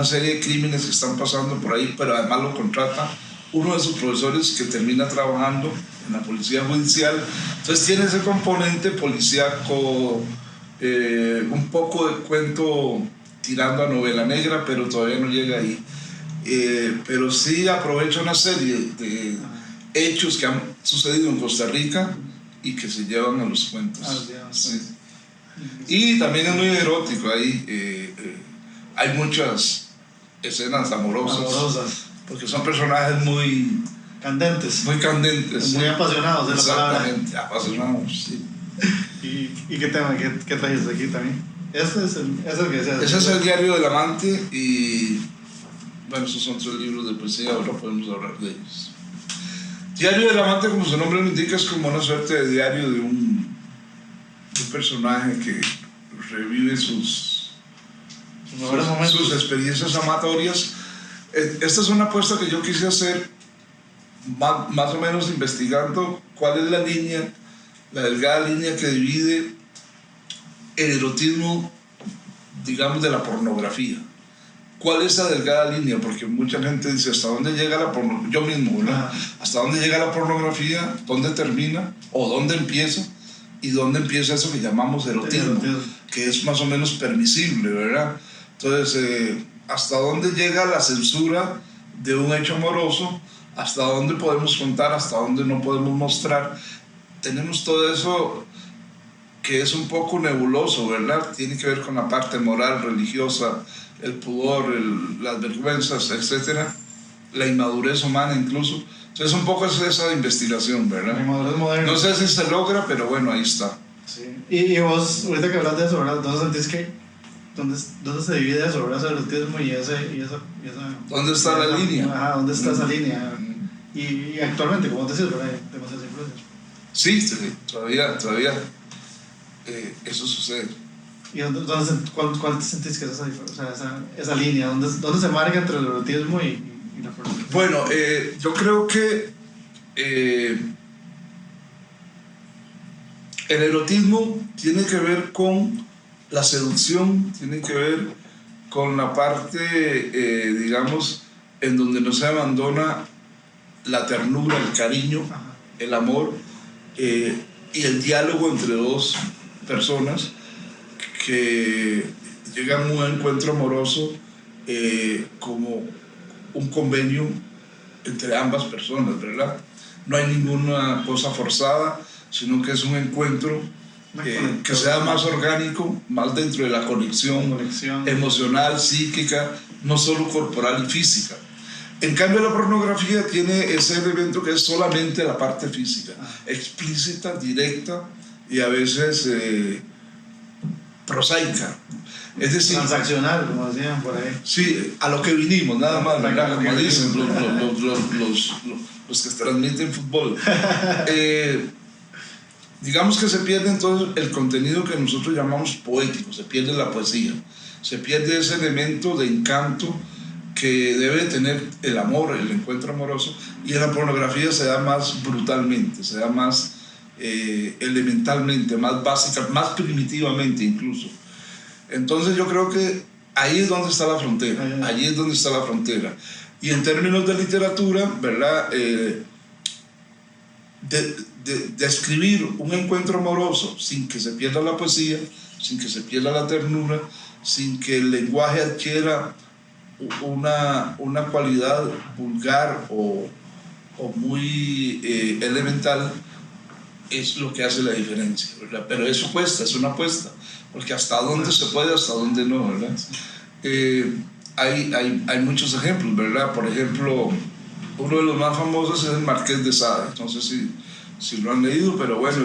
serie de crímenes que están pasando por ahí, pero además lo contrata uno de sus profesores que termina trabajando en la policía judicial. Entonces tiene ese componente policíaco, un poco de cuento tirando a novela negra, pero todavía no llega ahí. Pero sí aprovecha una serie de hechos que han sucedido en Costa Rica y que se llevan a los cuentos. Sí. Y también es muy erótico ahí. Hay muchas escenas amorosas. Porque son personajes muy candentes. Muy muy apasionados de la palabra. Exactamente, apasionados, sí. ¿Y qué tema? ¿Qué traes aquí también? Este es el que decías. Ese es el Diario del Amante y bueno, esos son 3 libros de poesía, ahora podemos hablar de ellos. Diario del Amante, como su nombre lo indica, es como una suerte de diario de un personaje que revive sus experiencias amatorias. Esta es una apuesta que yo quise hacer más o menos investigando cuál es la delgada línea que divide el erotismo, digamos, de la pornografía. ¿Cuál es esa delgada línea? Porque mucha gente dice, ¿hasta dónde llega la pornografía? Yo mismo, ¿verdad? ¿Hasta dónde llega la pornografía? ¿Dónde termina? ¿O dónde empieza? ¿Y dónde empieza eso que llamamos erotismo? Que es más o menos permisible, ¿verdad? Entonces, ¿hasta dónde llega la censura de un hecho amoroso? ¿Hasta dónde podemos contar? ¿Hasta dónde no podemos mostrar? Tenemos todo eso que es un poco nebuloso, ¿verdad? Tiene que ver con la parte moral, religiosa, el pudor, las vergüenzas, etc. La inmadurez humana incluso. Entonces un poco es esa investigación, ¿verdad? La inmadurez moderna. No sé si se logra, pero bueno, ahí está. Sí. Y vos, ahorita que hablas de eso, ¿verdad? ¿Dónde sentís que ¿Dónde se divide eso, verdad? Ese erotismo y esa ¿Dónde está la línea? Ajá, ¿dónde está esa línea? Y actualmente, como te decís, ¿verdad? Hay demasiadas influencias. Sí, todavía eso sucede. ¿Y cuál te sentís que es esa línea? ¿Dónde se marca entre el erotismo y la pornografía? Bueno, yo creo que el erotismo tiene que ver con la seducción, tiene que ver con la parte, digamos, en donde no se abandona la ternura, el cariño, el amor y el diálogo entre dos personas que llegan a un encuentro amoroso como un convenio entre ambas personas, ¿verdad? No hay ninguna cosa forzada, sino que es un encuentro que sea más orgánico, más dentro de la conexión emocional, psíquica, no solo corporal y física. En cambio, la pornografía tiene ese elemento que es solamente la parte física, explícita, directa y a veces prosaica. Es decir, transaccional, como decían por ahí. Sí, a lo que vinimos, nada más, ¿verdad? Como dicen los que transmiten fútbol. Digamos que se pierde entonces el contenido que nosotros llamamos poético, se pierde la poesía, se pierde ese elemento de encanto que debe tener el amor, el encuentro amoroso, y en la pornografía se da más brutalmente, se da más elementalmente, más básica, más primitivamente incluso. Entonces yo creo que ahí es donde está la frontera, allí es donde está la frontera. Y en términos de literatura, ¿verdad? De escribir un encuentro amoroso sin que se pierda la poesía, sin que se pierda la ternura, sin que el lenguaje adquiera una cualidad vulgar o muy elemental, es lo que hace la diferencia, ¿verdad? Pero eso cuesta, es una apuesta, porque hasta dónde se puede, hasta dónde no, ¿verdad? Hay muchos ejemplos, ¿verdad? Por ejemplo, uno de los más famosos es el Marqués de Sade. No sé si si lo han leído, pero bueno,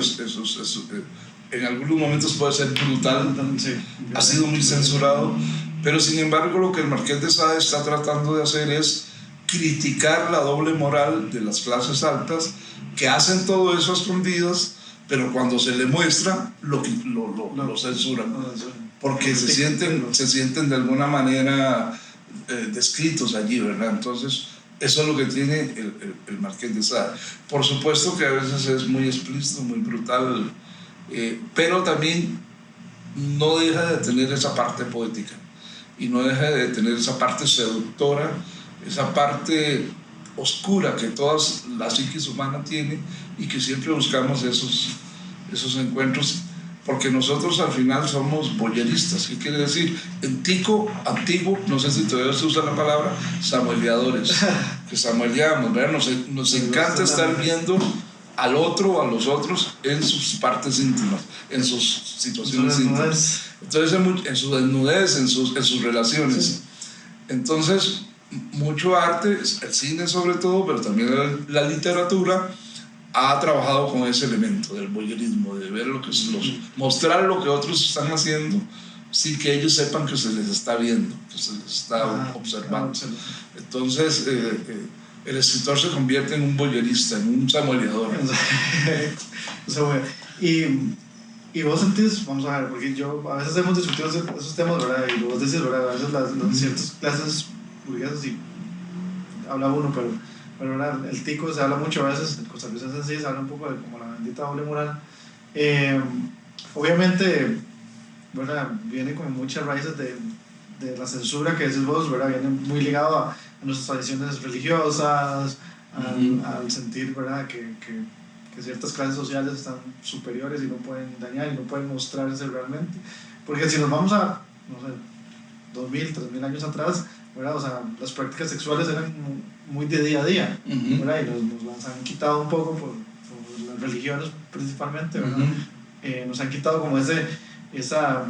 en algunos momentos puede ser brutal, Sí, ha sido muy censurado, pero sin embargo lo que el Marqués de Sade está tratando de hacer es criticar la doble moral de las clases altas que hacen todo eso a escondidas, pero cuando se le muestra lo censuran, porque se sienten de alguna manera descritos allí, ¿verdad? Entonces eso es lo que tiene el Marqués de Sade. Por supuesto que a veces es muy explícito, muy brutal, pero también no deja de tener esa parte poética y no deja de tener esa parte seductora, esa parte oscura que todas la psiquis humana tiene y que siempre buscamos esos encuentros, porque nosotros al final somos boyeristas. ¿Qué quiere decir? En tico antiguo, no sé si todavía se usa la palabra, samueleadores, que samueleamos, ¿verdad? Nos encanta estar viendo al otro o a los otros en sus partes íntimas, en sus situaciones íntimas. Entonces, en su desnudez, en sus relaciones. Sí. Entonces, mucho arte, el cine sobre todo, pero también la literatura, ha trabajado con ese elemento del voyeurismo, de ver mostrar lo que otros están haciendo sin que ellos sepan que se les está viendo, que se les está observando. Entonces, el escritor se convierte en un voyeurista, en un samueleador. Y vos sentís, vamos a ver, porque a veces hemos discutido esos temas, ¿verdad? Y vos decís, ¿verdad? A veces las ciertas clases burguesas y habla uno, pero ¿verdad? El tico se habla mucho a veces, el costarricense sí se habla un poco de como la bendita doble moral. Obviamente, ¿verdad? Viene como muchas raíces de la censura que decís vos, ¿verdad? Viene muy ligado a nuestras tradiciones religiosas, al sentir, ¿verdad? Que ciertas clases sociales están superiores y no pueden dañar y no pueden mostrarse realmente. Porque si nos vamos a, no sé, 2000, 3000 años atrás, ¿verdad? O sea, las prácticas sexuales eran muy de día a día, ¿verdad? Y nos las han quitado un poco por las religiones principalmente, ¿verdad? Nos han quitado como esa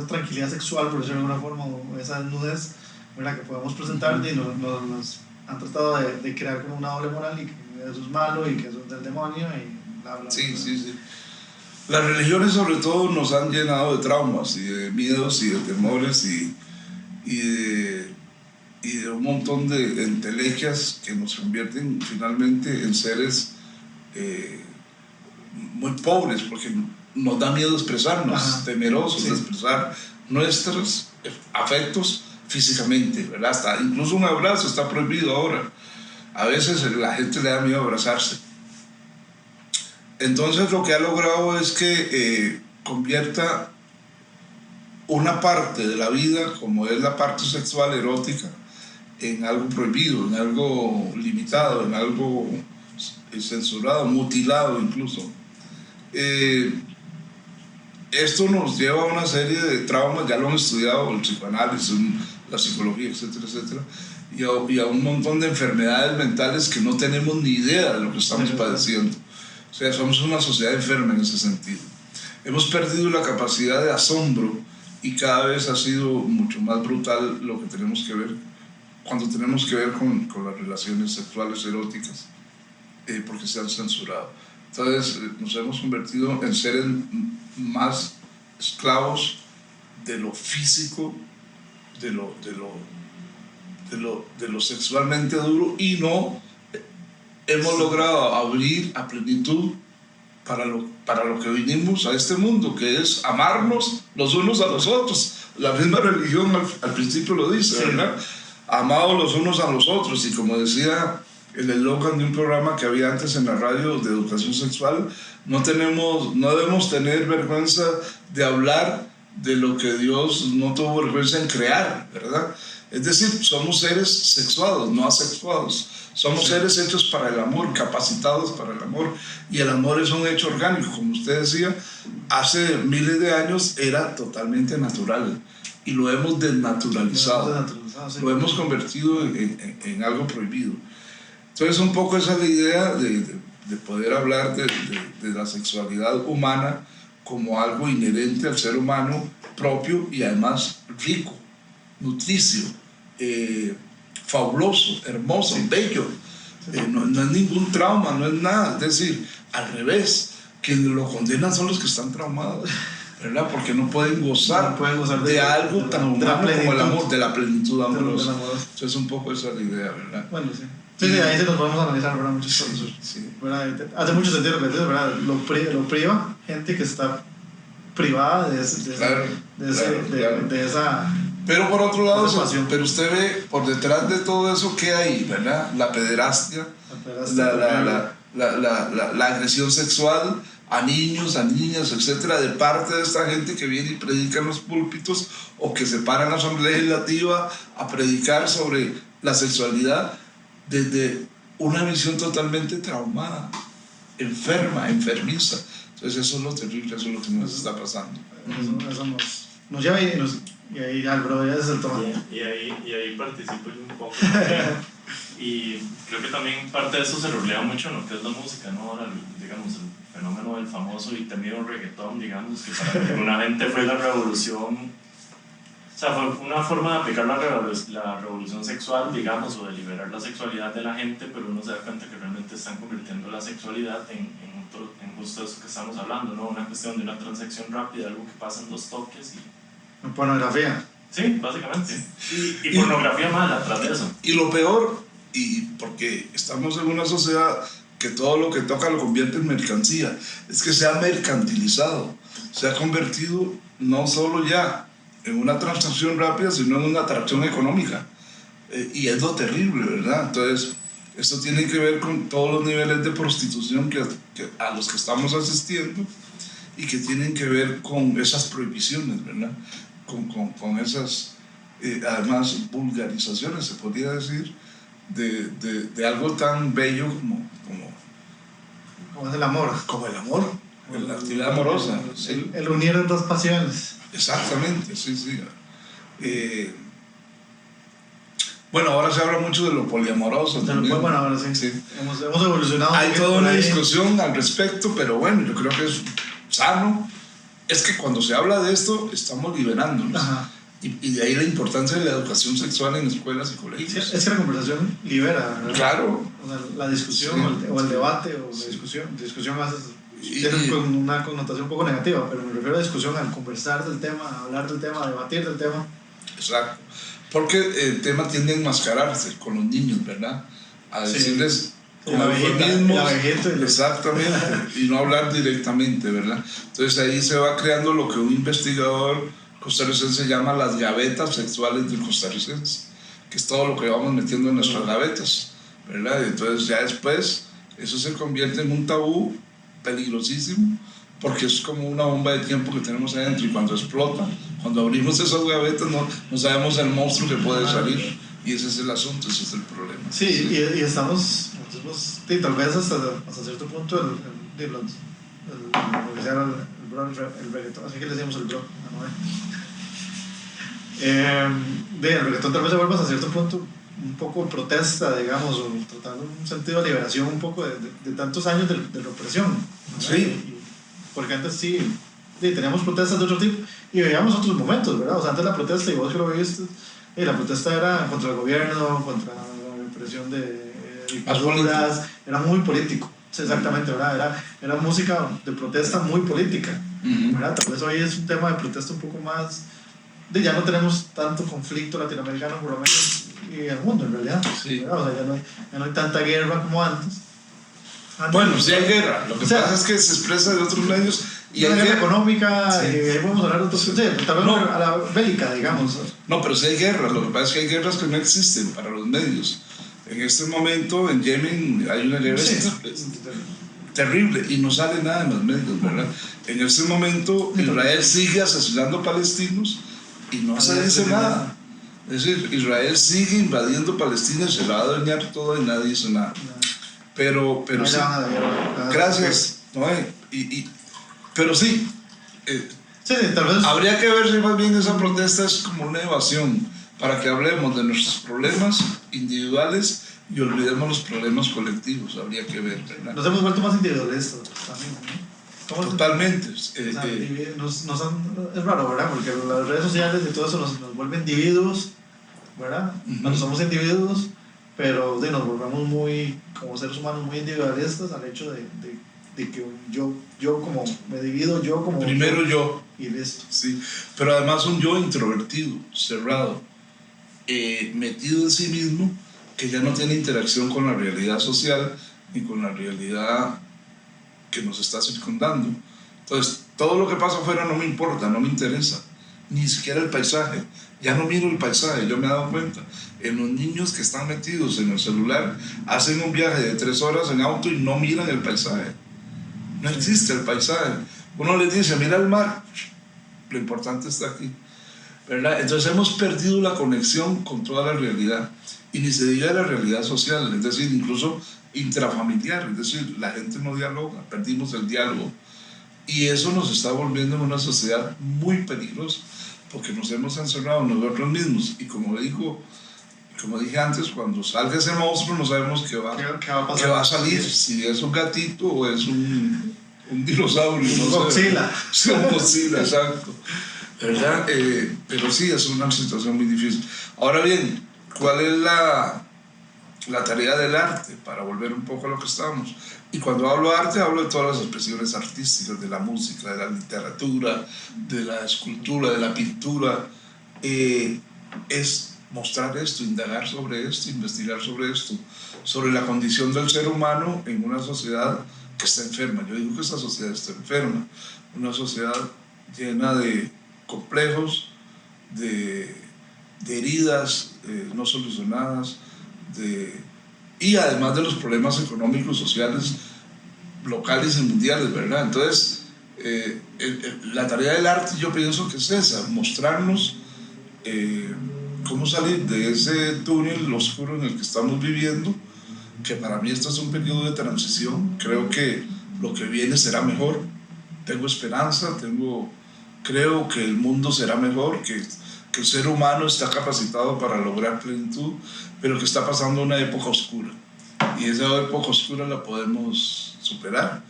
tranquilidad sexual, por decirlo de alguna forma, o esa desnudez, ¿verdad? Que podemos presentar, y nos han tratado de crear como una doble moral y que eso es malo y que eso es del demonio y bla, bla, bla. Sí. Las religiones sobre todo nos han llenado de traumas y de miedos y de temores y de un montón de entelequias que nos convierten finalmente en seres muy pobres, porque nos da miedo expresarnos, temerosos de expresar nuestros afectos físicamente, ¿verdad? Incluso un abrazo está prohibido ahora. A veces la gente le da miedo abrazarse. Entonces lo que ha logrado es que convierta una parte de la vida, como es la parte sexual erótica, en algo prohibido, en algo limitado, en algo censurado, mutilado incluso. Esto nos lleva a una serie de traumas, ya lo han estudiado el psicoanálisis, la psicología, etcétera, etcétera, y a un montón de enfermedades mentales que no tenemos ni idea de lo que estamos padeciendo. O sea, somos una sociedad enferma en ese sentido. Hemos perdido la capacidad de asombro y cada vez ha sido mucho más brutal lo que tenemos que ver cuando tenemos que ver con las relaciones sexuales eróticas, porque se han censurado. Entonces nos hemos convertido en seres más esclavos de lo físico, de lo sexualmente duro, y no hemos logrado abrir a plenitud para lo que vinimos a este mundo, que es amarnos los unos a los otros. La misma religión al principio lo dice, ¿verdad? Amados los unos a los otros, y como decía el eslogan de un programa que había antes en la radio de educación sexual, no debemos tener vergüenza de hablar de lo que Dios no tuvo vergüenza en crear, ¿verdad? Es decir, somos seres sexuados, no asexuados. Somos seres hechos para el amor, capacitados para el amor, y el amor es un hecho orgánico. Como usted decía, hace miles de años era totalmente natural y lo hemos desnaturalizado, lo hemos convertido en algo prohibido. Entonces un poco esa es la idea de poder hablar de la sexualidad humana como algo inherente al ser humano, propio y además rico, nutricio, fabuloso, hermoso, bello, No es ningún trauma, no es nada. Es decir, al revés, quienes lo condenan son los que están traumados, ¿verdad? Porque no pueden gozar, de algo tan humano como el amor, de la plenitud amorosa. Entonces, un poco esa es la idea, ¿verdad? Bueno, sí. Sí, ahí se nos podemos analizar, ¿verdad? Muchas cosas. Sí. ¿Verdad? Hace mucho sentido lo que dices, ¿verdad? Lo priva gente que está privada de esa. Pero por otro lado, pero usted ve por detrás de todo eso ¿qué hay? ¿Verdad? La pederastia, la agresión sexual a niños, a niñas, etcétera, de parte de esta gente que viene y predica en los púlpitos o que se para en la Asamblea Legislativa a predicar sobre la sexualidad desde una visión totalmente traumada, enferma, enfermiza. Entonces eso es lo terrible, eso es lo que nos está pasando. Eso nos lleva y ahí ya el bro ya es el toma. Y ahí participo yo un poco también. Y creo que también parte de eso se refleja mucho en lo que es la música, ¿no? Ahora, digamos, el fenómeno del famoso y temido reggaetón, digamos, que para alguna gente fue la revolución. O sea, fue una forma de aplicar la revolución sexual, digamos, o de liberar la sexualidad de la gente, pero uno se da cuenta que realmente están convirtiendo la sexualidad en justo eso que estamos hablando, ¿no? Una cuestión de una transacción rápida, algo que pasa en 2 toques y... Pornografía. Sí, básicamente. Y pornografía mala atrás de eso. Y lo peor, y porque estamos en una sociedad que todo lo que toca lo convierte en mercancía, es que se ha mercantilizado, se ha convertido no solo ya en una transacción rápida, sino en una atracción económica. Y es lo terrible, ¿verdad? Entonces, esto tiene que ver con todos los niveles de prostitución a los que estamos asistiendo y que tienen que ver con esas prohibiciones, ¿verdad? Con esas, además, vulgarizaciones, se podría decir, de algo tan bello como es el amor. Como el amor, la actividad amorosa. Sí. El unir en 2 pasiones. Exactamente, sí. Bueno, ahora se habla mucho de lo poliamoroso. Bueno, ahora sí. Hemos evolucionado. Hay toda una discusión al respecto, pero bueno, yo creo que es sano. Es que cuando se habla de esto, estamos liberándonos. Ajá. Y de ahí la importancia de la educación sexual en escuelas y colegios. Es que la conversación libera, ¿verdad? Claro. O sea, la discusión, sí, o el debate, o la discusión a veces tiene una connotación un poco negativa, pero me refiero a discusión, al conversar del tema, a hablar del tema, a debatir del tema. Exacto. Porque el tema tiende a enmascararse con los niños, ¿verdad? A decirles con eufemismos. Exactamente. Y no hablar directamente, ¿verdad? Entonces ahí se va creando lo que un investigador costarricense llama las gavetas sexuales del costarricense, que es todo lo que vamos metiendo en nuestras gavetas, ¿verdad? Entonces ya después eso se convierte en un tabú peligrosísimo, porque es como una bomba de tiempo que tenemos adentro y cuando explota, cuando abrimos esas gavetas no sabemos el monstruo que puede salir y ese es el asunto, ese es el problema. Sí, y estamos tal vez hasta cierto punto el reggaetón, así que le decimos el bro, el reggaetón tal vez se vuelva hasta cierto punto un poco protesta, digamos, o tratando un sentido de liberación un poco de tantos años de represión, ¿no? Sí. Porque antes sí teníamos protestas de otro tipo y veíamos otros momentos, ¿verdad? O sea, antes la protesta, y vos que lo viste, la protesta era contra el gobierno, contra la represión de dictaduras, era muy político, exactamente, ¿verdad? Era música de protesta muy política, ¿verdad? Tal vez hoy es un tema de protesta un poco más, ya no tenemos tanto conflicto latinoamericano, por lo menos, y el mundo en realidad, sí. ¿verdad? O sea, ya no hay tanta guerra como antes. Bueno, sí hay guerra, lo que pasa es que se expresa de otros medios y hay guerra económica, sí. Ahí podemos hablar de otros, sí, tal vez no, a la bélica, digamos. No, pero sí hay guerra, lo que pasa es que hay guerras que no existen para los medios. En este momento en Yemen hay una guerra terrible y no sale nada en los medios, ¿verdad? En este momento Israel sigue asesinando palestinos y no se dice nada. Es decir, Israel sigue invadiendo Palestina, se la va a dañar todo y nadie dice nada. Pero sí, gracias, ¿no? Pero sí, tal vez habría que ver si más bien esa protesta es como una evasión para que hablemos de nuestros problemas individuales y olvidemos los problemas colectivos, habría que ver, ¿verdad? Nos hemos vuelto más individualistas también, ¿no? Totalmente. Es raro, ¿verdad? Porque las redes sociales y todo eso nos vuelven individuos, ¿verdad? Cuando somos individuos, pero nos volvemos muy, como seres humanos, muy individualistas al hecho de que yo como me divido, yo como primero yo, y listo. sí, pero además un yo introvertido, cerrado, metido en sí mismo, que ya no tiene interacción con la realidad social ni con la realidad que nos está circundando. Entonces, todo lo que pasa afuera no me importa, no me interesa, ni siquiera el paisaje. Ya no miro el paisaje, yo me he dado cuenta. En los niños que están metidos en el celular, hacen un viaje de 3 horas en auto y no miran el paisaje. No existe el paisaje. Uno les dice, mira el mar, lo importante está aquí, ¿verdad? Entonces hemos perdido la conexión con toda la realidad, y ni se diga la realidad social, es decir, incluso intrafamiliar, es decir, la gente no dialoga, perdimos el diálogo, y eso nos está volviendo en una sociedad muy peligrosa, porque nos hemos encerrado nosotros mismos, y como dije antes, cuando salga ese monstruo no sabemos qué va a pasar, qué va a salir, si es un gatito o es un dinosaurio, un Godzilla. Un Godzilla, exacto, ¿verdad? Pero sí, es una situación muy difícil. Ahora bien, ¿cuál es la tarea del arte? Para volver un poco a lo que estábamos. Y cuando hablo de arte, hablo de todas las expresiones artísticas, de la música, de la literatura, de la escultura, de la pintura. Es mostrar esto, indagar sobre esto, investigar sobre esto, sobre la condición del ser humano en una sociedad que está enferma. Yo digo que esta sociedad está enferma, una sociedad llena de complejos, de heridas no solucionadas, y además de los problemas económicos, sociales, locales y mundiales, ¿verdad? Entonces, la tarea del arte yo pienso que es esa, mostrarnos cómo salir de ese túnel oscuro en el que estamos viviendo, que para mí esto es un periodo de transición. Creo que lo que viene será mejor, tengo esperanza, creo que el mundo será mejor, que el ser humano está capacitado para lograr plenitud, pero que está pasando una época oscura, y esa época oscura la podemos superar,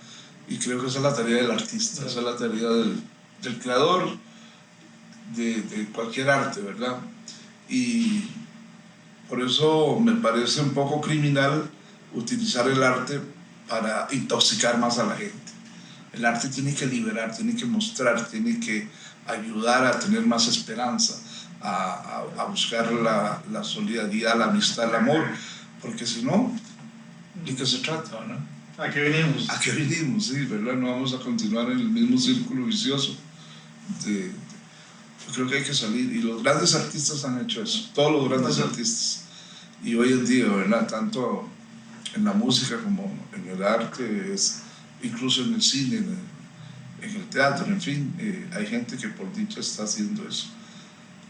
y creo que esa es la tarea del artista, esa es la tarea del creador de cualquier arte, ¿verdad? Y por eso me parece un poco criminal utilizar el arte para intoxicar más a la gente. El arte tiene que liberar, tiene que mostrar, tiene que ayudar a tener más esperanza, a buscar la solidaridad, la amistad, el amor, porque si no, ¿de qué se trata, no? ¿A qué venimos? ¿A qué venimos? Sí, ¿verdad? No vamos a continuar en el mismo círculo vicioso. Yo creo que hay que salir, y los grandes artistas han hecho eso, todos los grandes artistas. Y hoy en día, ¿verdad? Tanto en la música como en el arte, incluso en el cine, en el teatro, en fin, hay gente que por dicha está haciendo eso.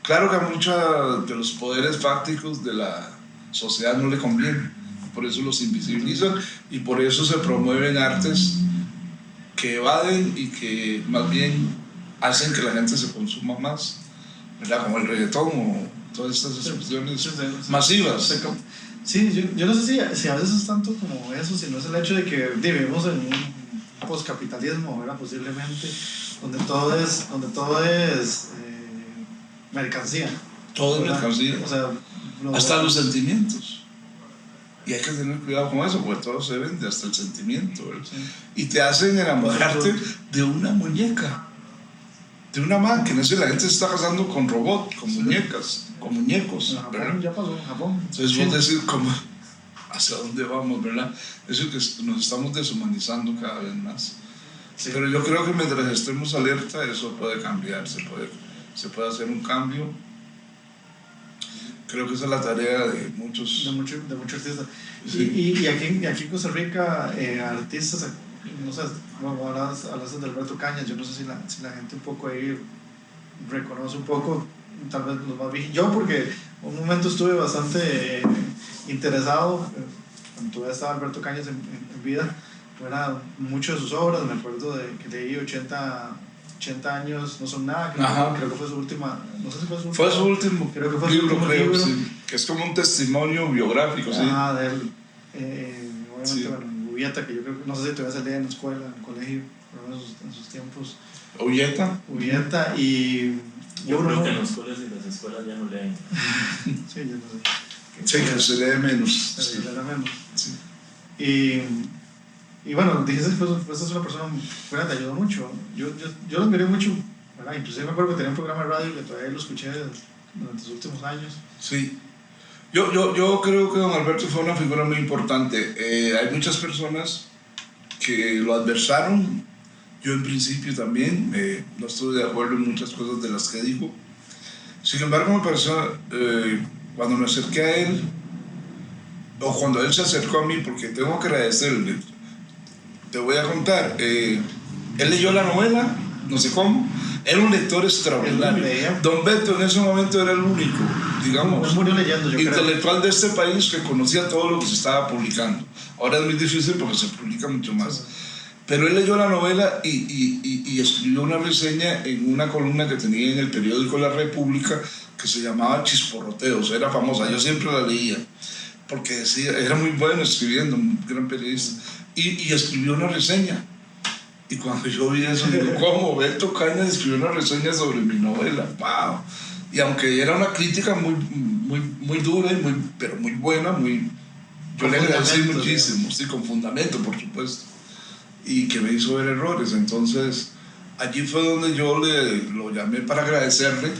Claro que a muchos de los poderes fácticos de la sociedad no le conviene, por eso los invisibilizan, y por eso se promueven artes que evaden y que más bien hacen que la gente se consuma más, ¿verdad? Como el reggaetón o todas estas expresiones masivas. Sí, yo no sé si a veces es tanto como eso, sino es el hecho de que vivimos en un poscapitalismo, ¿verdad? Posiblemente, donde todo es mercancía. Todo es mercancía. O sea, hasta los sentimientos. Y hay que tener cuidado con eso, porque todo se vende, hasta el sentimiento, ¿verdad? Sí. Y te hacen enamorarte de una muñeca, de una máquina. Es decir, la gente se está casando con robots, con muñecas, con muñecos. En Japón ya pasó, en Japón. Entonces vos decís como, ¿hacia dónde vamos, verdad? Es decir, que nos estamos deshumanizando cada vez más. Sí. Pero yo creo que mientras estemos alerta, eso puede cambiar, se puede hacer un cambio. Creo que esa es la tarea de muchos artistas. Sí. Y aquí en Costa Rica, artistas, no sé, bueno, hablas de Alberto Cañas, yo no sé si la gente un poco ahí reconoce un poco, tal vez los más viejitos. Yo, porque un momento estuve bastante interesado, cuando todavía estaba Alberto Cañas en vida, era mucho de sus obras, me acuerdo de que leí 80 años no son nada, creo que fue su última, no sé si fue su última. Fue su último creo que fue su último libro. Sí, que es como un testimonio biográfico, sí. De él. Obviamente, sí. Bueno, Ubieta, que yo creo que, no sé si todavía se lee en la escuela, en el colegio, pero en sus tiempos. Ubieta, y yo creo que en los colegios y las escuelas ya no leen. Sí, yo no sé. Sí, que se lee menos. Se lee menos. Sí. Y bueno, dijiste que pues es una persona que te ayudó mucho. Yo lo admiré mucho, ¿verdad? Inclusive me acuerdo que tenía un programa de radio que todavía lo escuché durante los últimos años. Sí. Yo creo que don Alberto fue una figura muy importante. Hay muchas personas que lo adversaron. Yo en principio también no estuve de acuerdo en muchas cosas de las que dijo. Sin embargo, me pareció, cuando me acerqué a él, o cuando él se acercó a mí, porque tengo que agradecerle, te voy a contar, él leyó la novela, no sé cómo, era un lector extraordinario. Don Beto en ese momento era el único, digamos, él murió leyendo, yo intelectual de este país que conocía todo lo que se estaba publicando. Ahora es muy difícil porque se publica mucho más. Sí. Pero él leyó la novela y escribió una reseña en una columna que tenía en el periódico La República que se llamaba Chisporroteos, era famosa, yo siempre la leía, porque decía, era muy bueno escribiendo, un gran periodista, y escribió una reseña. Y cuando yo vi eso, digo, ¿cómo? Beto Cañas escribió una reseña sobre mi novela, ¡wow! Y aunque era una crítica muy dura, pero muy buena, yo le agradecí muchísimo, sí, con fundamento, por supuesto, y que me hizo ver errores. Entonces allí fue donde yo lo llamé para agradecerle,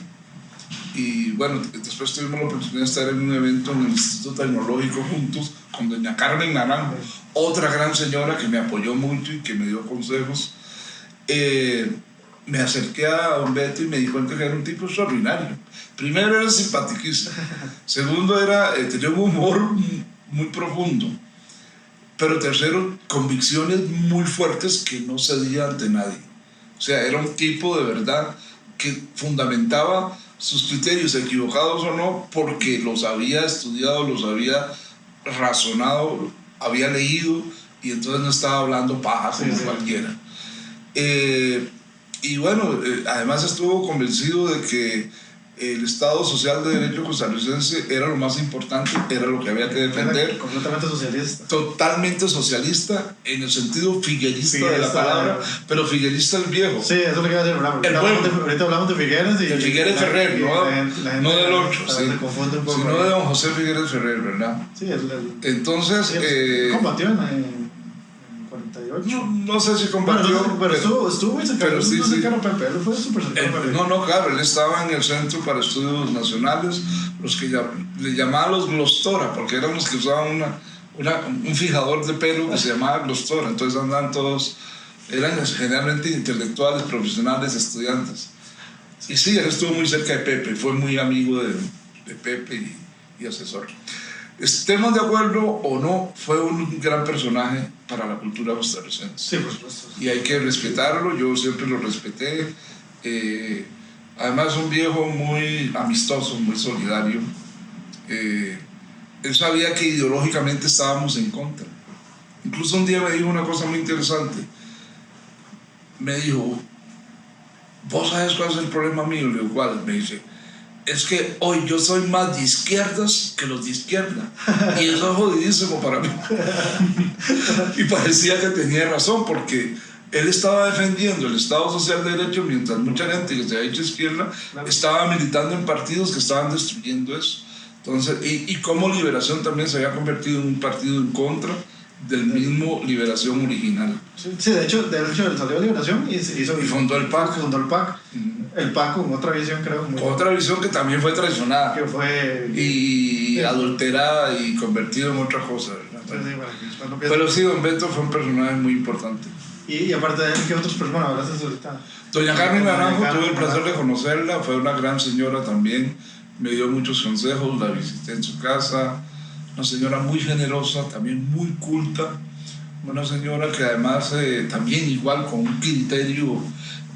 y bueno, después tuvimos la oportunidad de estar en un evento en el Instituto Tecnológico juntos con doña Carmen Naranjo, otra gran señora que me apoyó mucho y que me dio consejos. Me acerqué a don Beto y me di cuenta que era un tipo extraordinario. Primero, era simpaticísimo. Segundo, tenía un humor muy profundo. Pero tercero, convicciones muy fuertes que no cedía ante nadie. O sea, era un tipo de verdad que fundamentaba sus criterios, equivocados o no, porque los había estudiado, los había razonado, había leído, y entonces no estaba hablando paja como cualquiera. Y bueno, además estuvo convencido de que el Estado Social de Derecho costarricense era lo más importante, era lo que había que defender. Era completamente socialista. Totalmente socialista, en el sentido figuerista de la palabra, pero figuerista el viejo. Sí, eso es lo que iba a decir, ¿verdad? Ahorita hablamos de Figueres y... De Figueres Ferrer, no del 8, sí, sino de don José Figueres Ferrer, ¿verdad? Sí, entonces... Sí, combatió en 48. No sé si combatió, pero estuvo muy cercano. Pero sí, Pepe, él fue súper cercano. No, claro, él estaba en el Centro para Estudios Nacionales, los que le llamaban los glostora, porque eran los que usaban un fijador de pelo que se llamaba glostora. Entonces andaban todos, eran generalmente intelectuales, profesionales, estudiantes. Y sí, él estuvo muy cerca de Pepe, fue muy amigo de Pepe y asesor. Estemos de acuerdo o no, fue un gran personaje para la cultura costarricense. Sí, por supuesto. Y hay que respetarlo, yo siempre lo respeté. Además, un viejo muy amistoso, muy solidario. Él sabía que ideológicamente estábamos en contra. Incluso un día me dijo una cosa muy interesante. Me dijo, ¿vos sabes cuál es el problema mío? Le digo, ¿cuál? Me dice, es que hoy yo soy más de izquierdas que los de izquierda, y eso es jodidísimo para mí. Y parecía que tenía razón, porque él estaba defendiendo el Estado Social de Derecho, mientras mucha gente que se ha dicho izquierda estaba militando en partidos que estaban destruyendo eso. Entonces, y como Liberación también se había convertido en un partido en contra del mismo Liberación original. Sí, de hecho él salió de Liberación y fundó el PAC. El PAC con otra visión, creo. Otra visión que también fue traicionada. Que fue... Y adulterada y convertida en otra cosa, ¿verdad? Sí, pero sí, don Beto fue un personaje muy importante. Y aparte de él, ¿qué otras personas hablaste ahorita? Doña Carmen Naranjo, tuve el placer de conocerla, fue una gran señora también, me dio muchos consejos, la visité en su casa, una señora muy generosa, también muy culta, una señora que además también igual con un criterio.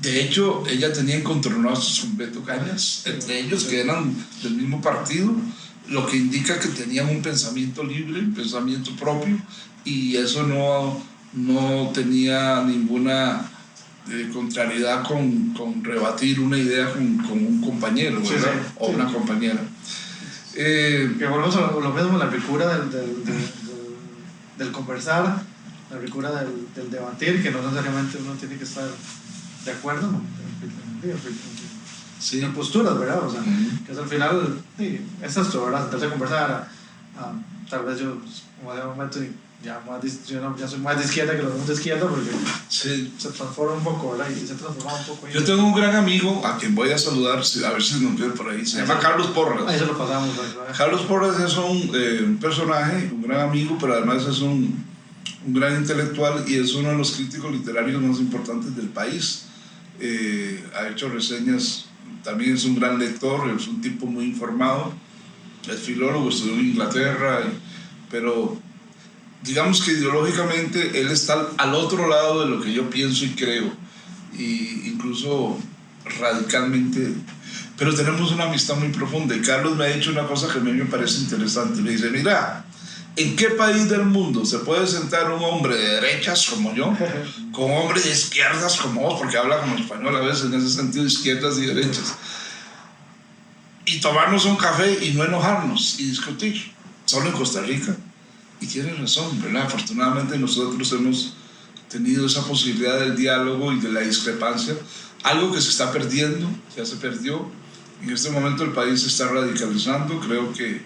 De hecho, ella tenía encontronazos con Beto Cañas, entre ellos que eran del mismo partido, lo que indica que tenían un pensamiento libre, un pensamiento propio, y eso no tenía ninguna contrariedad con rebatir una idea con un compañero, ¿verdad? O una compañera. Que volvemos a lo mismo, la ricura del conversar, la ricura del debatir, que no necesariamente uno tiene que estar de acuerdo, ¿no? En posturas, ¿verdad? O sea, que es al final, sí, es esto, ¿verdad? Sentarse a conversar, Tal vez yo, como de momento, ya soy más de izquierda que los demás de izquierda, porque Sí. se transforma un poco, ¿verdad? Y se transforma un poco. Yo tengo un gran amigo a quien voy a saludar, a ver si nos ve por ahí. Se llama Carlos Porras. Ahí se lo pasamos, ¿verdad? Carlos Porras es un personaje, un gran amigo, pero además es un gran intelectual y es uno de los críticos literarios más importantes del país. Ha hecho reseñas, también es un gran lector, es un tipo muy informado, es filólogo, estudió en Inglaterra, pero digamos que ideológicamente él está al otro lado de lo que yo pienso y creo, y incluso radicalmente, pero tenemos una amistad muy profunda. Y Carlos me ha dicho una cosa que a mí me parece interesante. Me dice: mira, ¿en qué país del mundo se puede sentar un hombre de derechas como yo con un hombre de izquierdas como vos, porque habla como español a veces en ese sentido, izquierdas y derechas, y tomarnos un café y no enojarnos y discutir? Solo en Costa Rica. Y tiene razón, ¿verdad? Afortunadamente nosotros hemos tenido esa posibilidad del diálogo y de la discrepancia, algo que se está perdiendo, ya se perdió. En este momento el país se está radicalizando. Creo que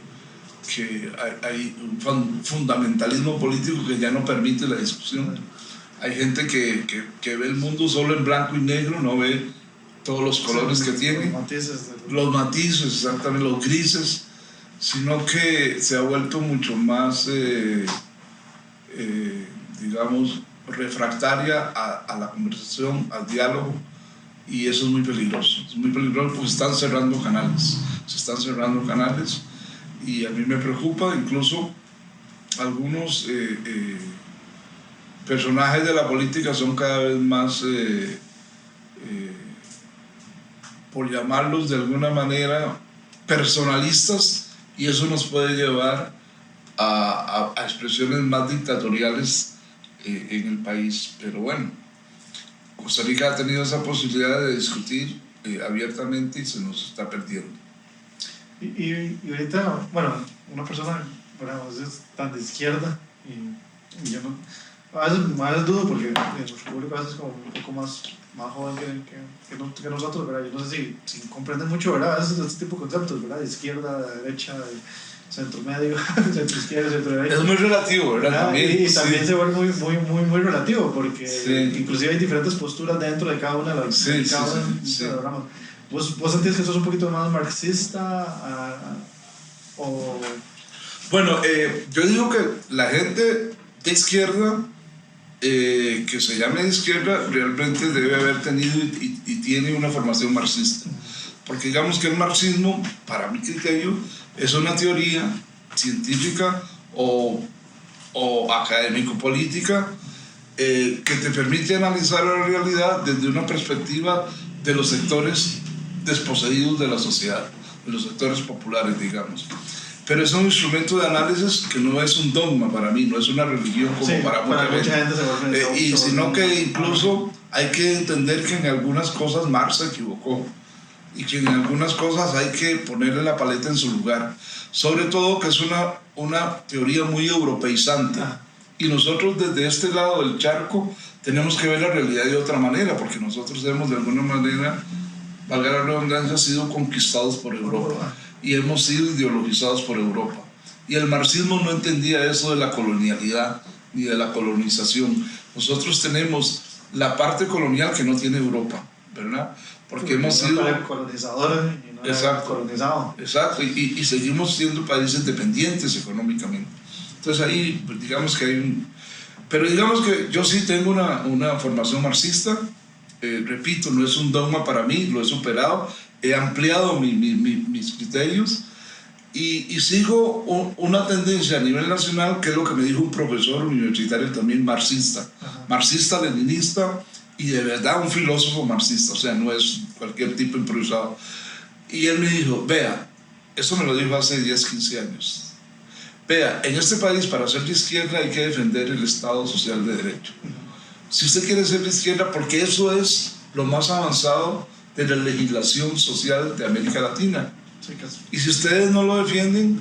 hay un fundamentalismo político que ya no permite la discusión. Hay gente que ve el mundo solo en blanco y negro, no ve todos los colores que tiene, los matices, exactamente, los grises, sino que se ha vuelto mucho más, digamos, refractaria a la conversación, al diálogo, y eso es muy peligroso. Es muy peligroso porque se están cerrando canales, y a mí me preocupa. Incluso algunos personajes de la política son cada vez más, por llamarlos de alguna manera, personalistas, y eso nos puede llevar a expresiones más dictatoriales en el país. Pero bueno, Costa Rica ha tenido esa posibilidad de discutir abiertamente y se nos está perdiendo. Y ahorita, bueno, una persona, bueno, es tan de izquierda y yo no, a veces dudo porque nuestro público a veces es como un poco más joven que nosotros, ¿verdad? Yo no sé si comprenden mucho, ¿verdad? A veces este tipo de conceptos, ¿verdad? De izquierda, de derecha, de centro medio, centro izquierda, centro derecha. Es muy relativo, ¿verdad? También, y también se vuelve muy relativo, porque sí, inclusive hay diferentes posturas dentro de cada una de las sí. ¿Vos sentís que sos un poquito más marxista o...? Bueno, yo digo que la gente de izquierda, que se llame de izquierda, realmente debe haber tenido y tiene una formación marxista. Porque digamos que el marxismo, para mi criterio, es una teoría científica o académico-política que te permite analizar la realidad desde una perspectiva de los sectores desposeídos de la sociedad, de los sectores populares, digamos. Pero es un instrumento de análisis que no es un dogma para mí, no es una religión como para mucha gente se vuelve sino que incluso hay que entender que en algunas cosas Marx se equivocó y que en algunas cosas hay que ponerle la paleta en su lugar, sobre todo que es una teoría muy europeizante, y nosotros desde este lado del charco tenemos que ver la realidad de otra manera, porque nosotros hemos de alguna manera, valga la redundancia, sido conquistados por Europa y hemos sido ideologizados por Europa, y el marxismo no entendía eso de la colonialidad ni de la colonización. Nosotros tenemos la parte colonial que no tiene Europa, ¿verdad? Porque hemos sido colonizadores y no colonizado. Exacto, y seguimos siendo países dependientes económicamente. Entonces ahí, pues, digamos que hay un... Pero digamos que yo sí tengo una formación marxista, repito, no es un dogma para mí, lo he superado, he ampliado mis criterios y sigo una tendencia a nivel nacional, que es lo que me dijo un profesor universitario también marxista, marxista-leninista, y de verdad un filósofo marxista, o sea, no es cualquier tipo improvisado. Y él me dijo: vea, eso me lo dijo hace 10, 15 años, vea, en este país para ser de izquierda hay que defender el Estado Social de Derecho. Si usted quiere ser de izquierda, porque eso es lo más avanzado de la legislación social de América Latina. Y si ustedes no lo defienden,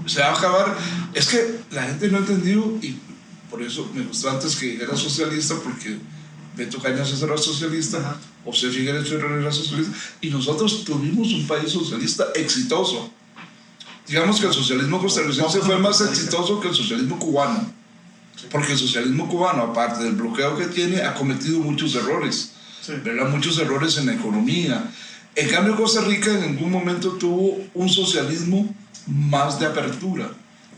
se va a acabar. Es que la gente no ha entendido, y por eso me gustó antes que era socialista, porque Beto Cañas era socialista, José Figueres era socialista, y nosotros tuvimos un país socialista exitoso. Digamos que el socialismo costarricense fue más exitoso que el socialismo cubano, porque el socialismo cubano, aparte del bloqueo que tiene, ha cometido muchos errores, ¿verdad? Muchos errores en la economía. En cambio, Costa Rica en algún momento tuvo un socialismo más de apertura,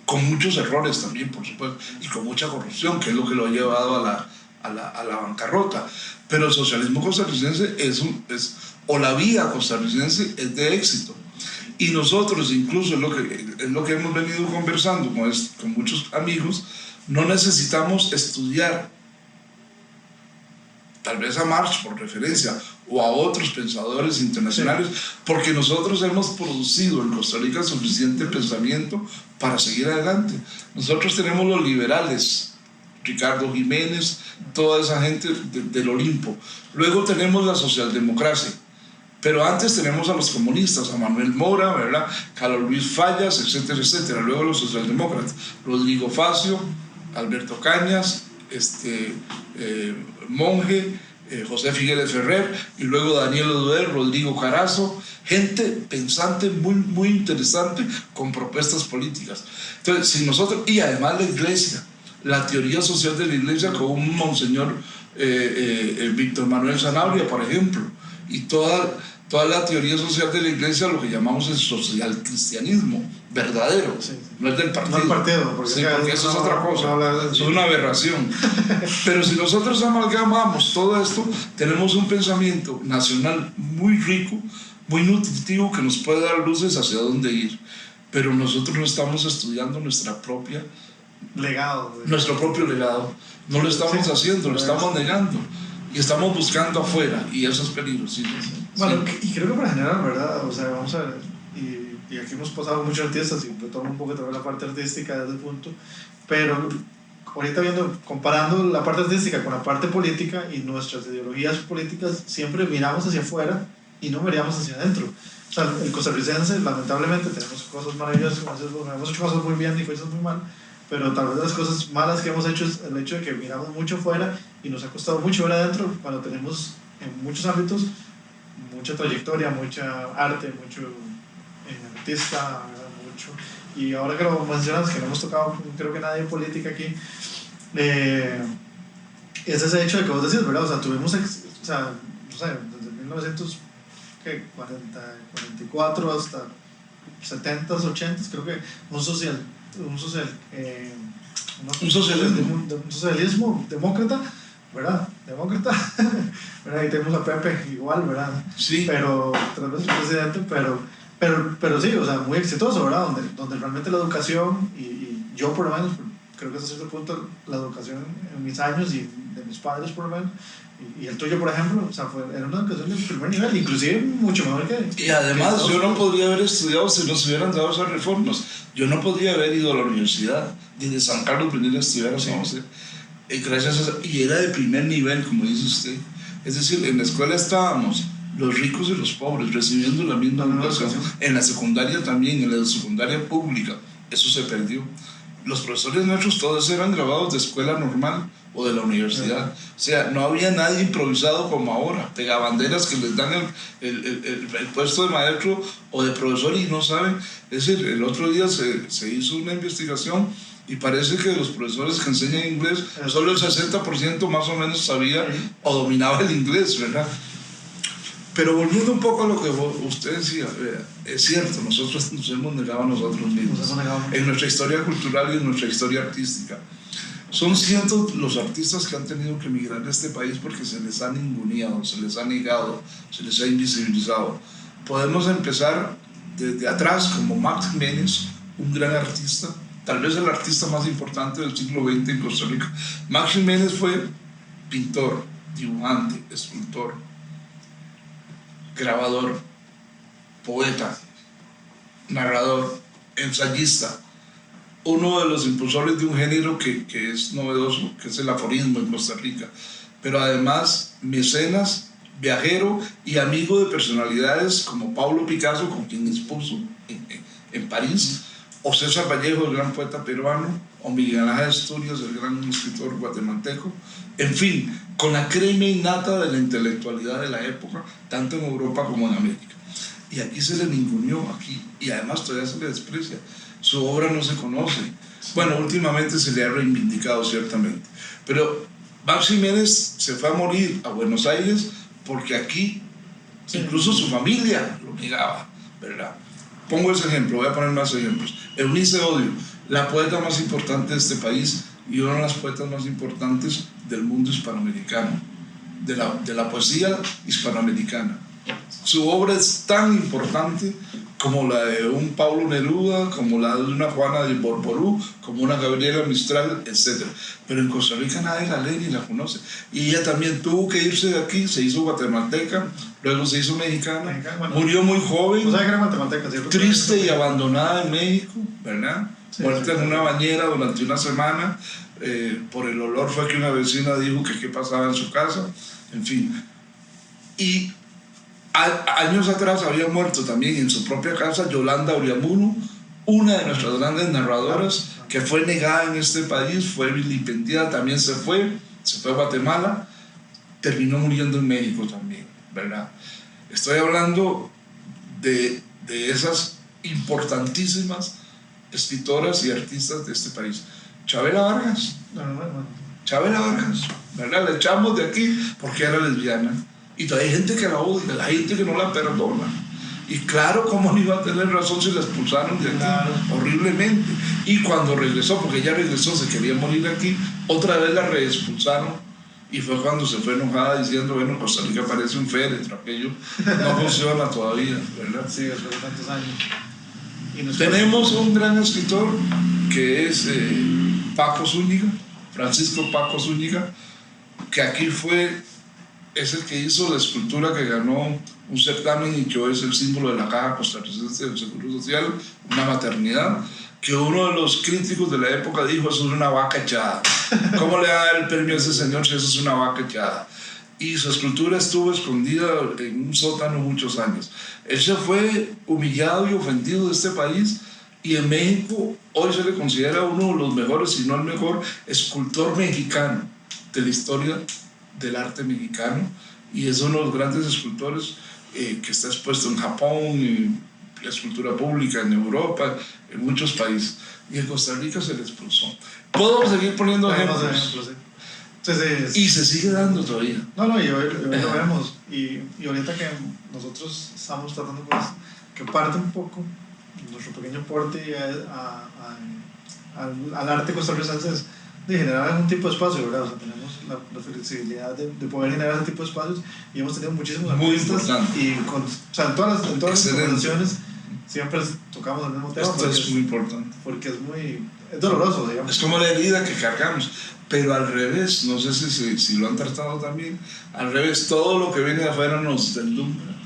con muchos errores también, por supuesto, y con mucha corrupción, que es lo que lo ha llevado a la bancarrota. Pero el socialismo costarricense o la vía costarricense es de éxito. Y nosotros, incluso es lo que hemos venido conversando con muchos amigos, no necesitamos estudiar tal vez a Marx por referencia o a otros pensadores internacionales, porque nosotros hemos producido en Costa Rica suficiente pensamiento para seguir adelante. Nosotros tenemos los liberales, Ricardo Jiménez, toda esa gente del Olimpo. Luego tenemos la socialdemocracia, pero antes tenemos a los comunistas, a Manuel Mora, ¿verdad? Carlos Luis Fallas, etcétera, etcétera. Luego los socialdemócratas, Rodrigo Facio, Alberto Cañas, Monge, José Figueres Ferrer, y luego Daniel Oduber, Rodrigo Carazo, gente pensante muy, muy interesante con propuestas políticas. Entonces, si nosotros, y además la iglesia, la teoría social de la iglesia con un monseñor Víctor Manuel Sanabria, por ejemplo, y toda la teoría social de la iglesia, lo que llamamos el social cristianismo verdadero, no es del partido. No el partido, porque eso es otra cosa, es una aberración. Pero si nosotros amalgamamos todo esto, tenemos un pensamiento nacional muy rico, muy nutritivo, que nos puede dar luces hacia dónde ir. Pero nosotros no estamos estudiando nuestro propio legado, no lo estamos haciendo, lo estamos negando. Y estamos buscando afuera, y eso es peligrosísimo. Bueno, y creo que para general, ¿verdad? O sea, vamos a ver, y aquí hemos pasado muchos artistas, y retomo un poco también la parte artística desde el punto, pero ahorita comparando la parte artística con la parte política y nuestras ideologías políticas, siempre miramos hacia afuera y no miramos hacia adentro. O sea, el costarricense, lamentablemente, tenemos cosas maravillosas, hemos hecho cosas muy bien y cosas muy mal, pero tal vez las cosas malas que hemos hecho es el hecho de que miramos mucho afuera y nos ha costado mucho ver adentro, cuando tenemos en muchos ámbitos mucha trayectoria, mucha arte, mucho artista, mucho. Y ahora que lo mencionas, que no hemos tocado, creo que nadie en política aquí, es ese hecho de que vos decís, ¿verdad? O sea, tuvimos, no sé, desde 1944 hasta 70s, 80s, creo que un socialismo demócrata, ¿verdad? ¿Verdad? Ahí tenemos a Pepe igual, ¿verdad? Sí. Pero 3 veces presidente, pero sí, o sea, muy exitoso, ¿verdad? Donde realmente la educación, y yo por lo menos, creo que hasta cierto punto la educación en mis años y de mis padres por lo menos, y el tuyo por ejemplo, o sea, era una educación de primer nivel, inclusive mucho mejor que... Y además yo no podría haber estudiado si no se hubieran dado esas reformas. Yo no podría haber ido a la universidad, ni de San Carlos venir a estudiar a San José. Gracias a eso, y era de primer nivel, como dice usted. Es decir, en la escuela estábamos los ricos y los pobres recibiendo la misma educación. En la secundaria también, en la secundaria pública, eso se perdió. Los profesores nuestros todos eran graduados de escuela normal o de la universidad. O sea, no había nadie improvisado como ahora, pegabanderas que les dan el puesto de maestro o de profesor y no saben. Es decir, el otro día se hizo una investigación y parece que los profesores que enseñan inglés, solo el 60% más o menos sabía o dominaba el inglés, ¿verdad? Pero volviendo un poco a lo que usted decía, es cierto, nosotros nos hemos negado a nosotros mismos en nuestra historia cultural y en nuestra historia artística. Son cientos los artistas que han tenido que emigrar de este país porque se les ha ninguneado, se les ha negado, se les ha invisibilizado. Podemos empezar desde atrás, como Max Jiménez, un gran artista, tal vez el artista más importante del siglo XX en Costa Rica. Max Jiménez fue pintor, dibujante, escultor, grabador, poeta, narrador, ensayista, uno de los impulsores de un género que es novedoso, que es el aforismo en Costa Rica, pero además mecenas, viajero y amigo de personalidades como Pablo Picasso, con quien expuso en París, o César Vallejo, el gran poeta peruano, o Miguel Ángel Asturias, el gran escritor guatemalteco. En fin, con la crema innata de la intelectualidad de la época, tanto en Europa como en América. y aquí se le ninguneó, aquí, y además todavía se le desprecia. Su obra no se conoce. Bueno, últimamente se le ha reivindicado ciertamente, pero Max Jiménez se fue a morir a Buenos Aires porque aquí incluso su familia lo negaba, ¿verdad? Pongo ese ejemplo, voy a poner más ejemplos. Eunice Odio, la poeta más importante de este país y una de las poetas más importantes del mundo hispanoamericano, de la poesía hispanoamericana. Su obra es tan importante como la de un Pablo Neruda, como la de una Juana de Borború, como una Gabriela Mistral, etc. Pero en Costa Rica nadie la lee ni la conoce. Y ella también tuvo que irse de aquí, se hizo guatemalteca, luego se hizo mexicana, Bueno, murió muy joven, ¿sabes que era guatemalteca, cierto? triste y abandonada en México, ¿verdad? Sí, Muerta sí, en una bañera durante una semana. Por el olor fue que una vecina dijo que qué pasaba en su casa, en fin. Y años atrás había muerto también en su propia casa Yolanda Uriamunu, una de nuestras grandes narradoras, que fue negada en este país, fue vilipendiada, también se fue a Guatemala, terminó muriendo en México también, ¿verdad? Estoy hablando de esas importantísimas escritoras y artistas de este país. Chabela Vargas, Chabela Vargas, ¿verdad? La echamos de aquí porque era lesbiana. Y todavía hay gente que la odia, hay gente que no la perdona. Y claro, ¿cómo no iba a tener razón si la expulsaron de aquí? Claro. Horriblemente. Y cuando regresó, porque ella regresó, se quería morir aquí, otra vez la reexpulsaron. Y fue cuando se fue enojada diciendo, bueno, Costa Rica parece un féretro, aquello no funciona todavía, ¿verdad? Sí, después de tantos años. Tenemos un gran escritor que es Paco Zúñiga, Francisco Paco Zúñiga, que aquí es el que hizo la escultura que ganó un certamen y que hoy es el símbolo de la Caja Costarricense del Seguro Social, una maternidad, que uno de los críticos de la época dijo, eso es una vaca echada. ¿Cómo le da el premio a ese señor si eso es una vaca echada? Y su escultura estuvo escondida en un sótano muchos años. Él se fue humillado y ofendido de este país, y en México hoy se le considera uno de los mejores, si no el mejor, escultor mexicano de la historia del arte mexicano, y es uno de los grandes escultores que está expuesto en Japón, en la escultura pública en Europa, en muchos países, y en Costa Rica se le expulsó. Puedo seguir poniendo ejemplos. Sí. Y se sigue dando todavía. No, y hoy lo vemos. Y ahorita que nosotros estamos tratando, pues, que parte un poco nuestro pequeño aporte al arte costarricense es de generar algún tipo de espacio, ¿verdad? O sea, tenemos la flexibilidad de poder generar ese tipo de espacios, y hemos tenido muchísimos artistas, y en todas las conversaciones siempre tocamos el mismo tema. Esto es muy importante. Porque es doloroso, digamos. Es como la herida que cargamos. Pero al revés, no sé si lo han tratado también, al revés, todo lo que viene de afuera nos deslumbra.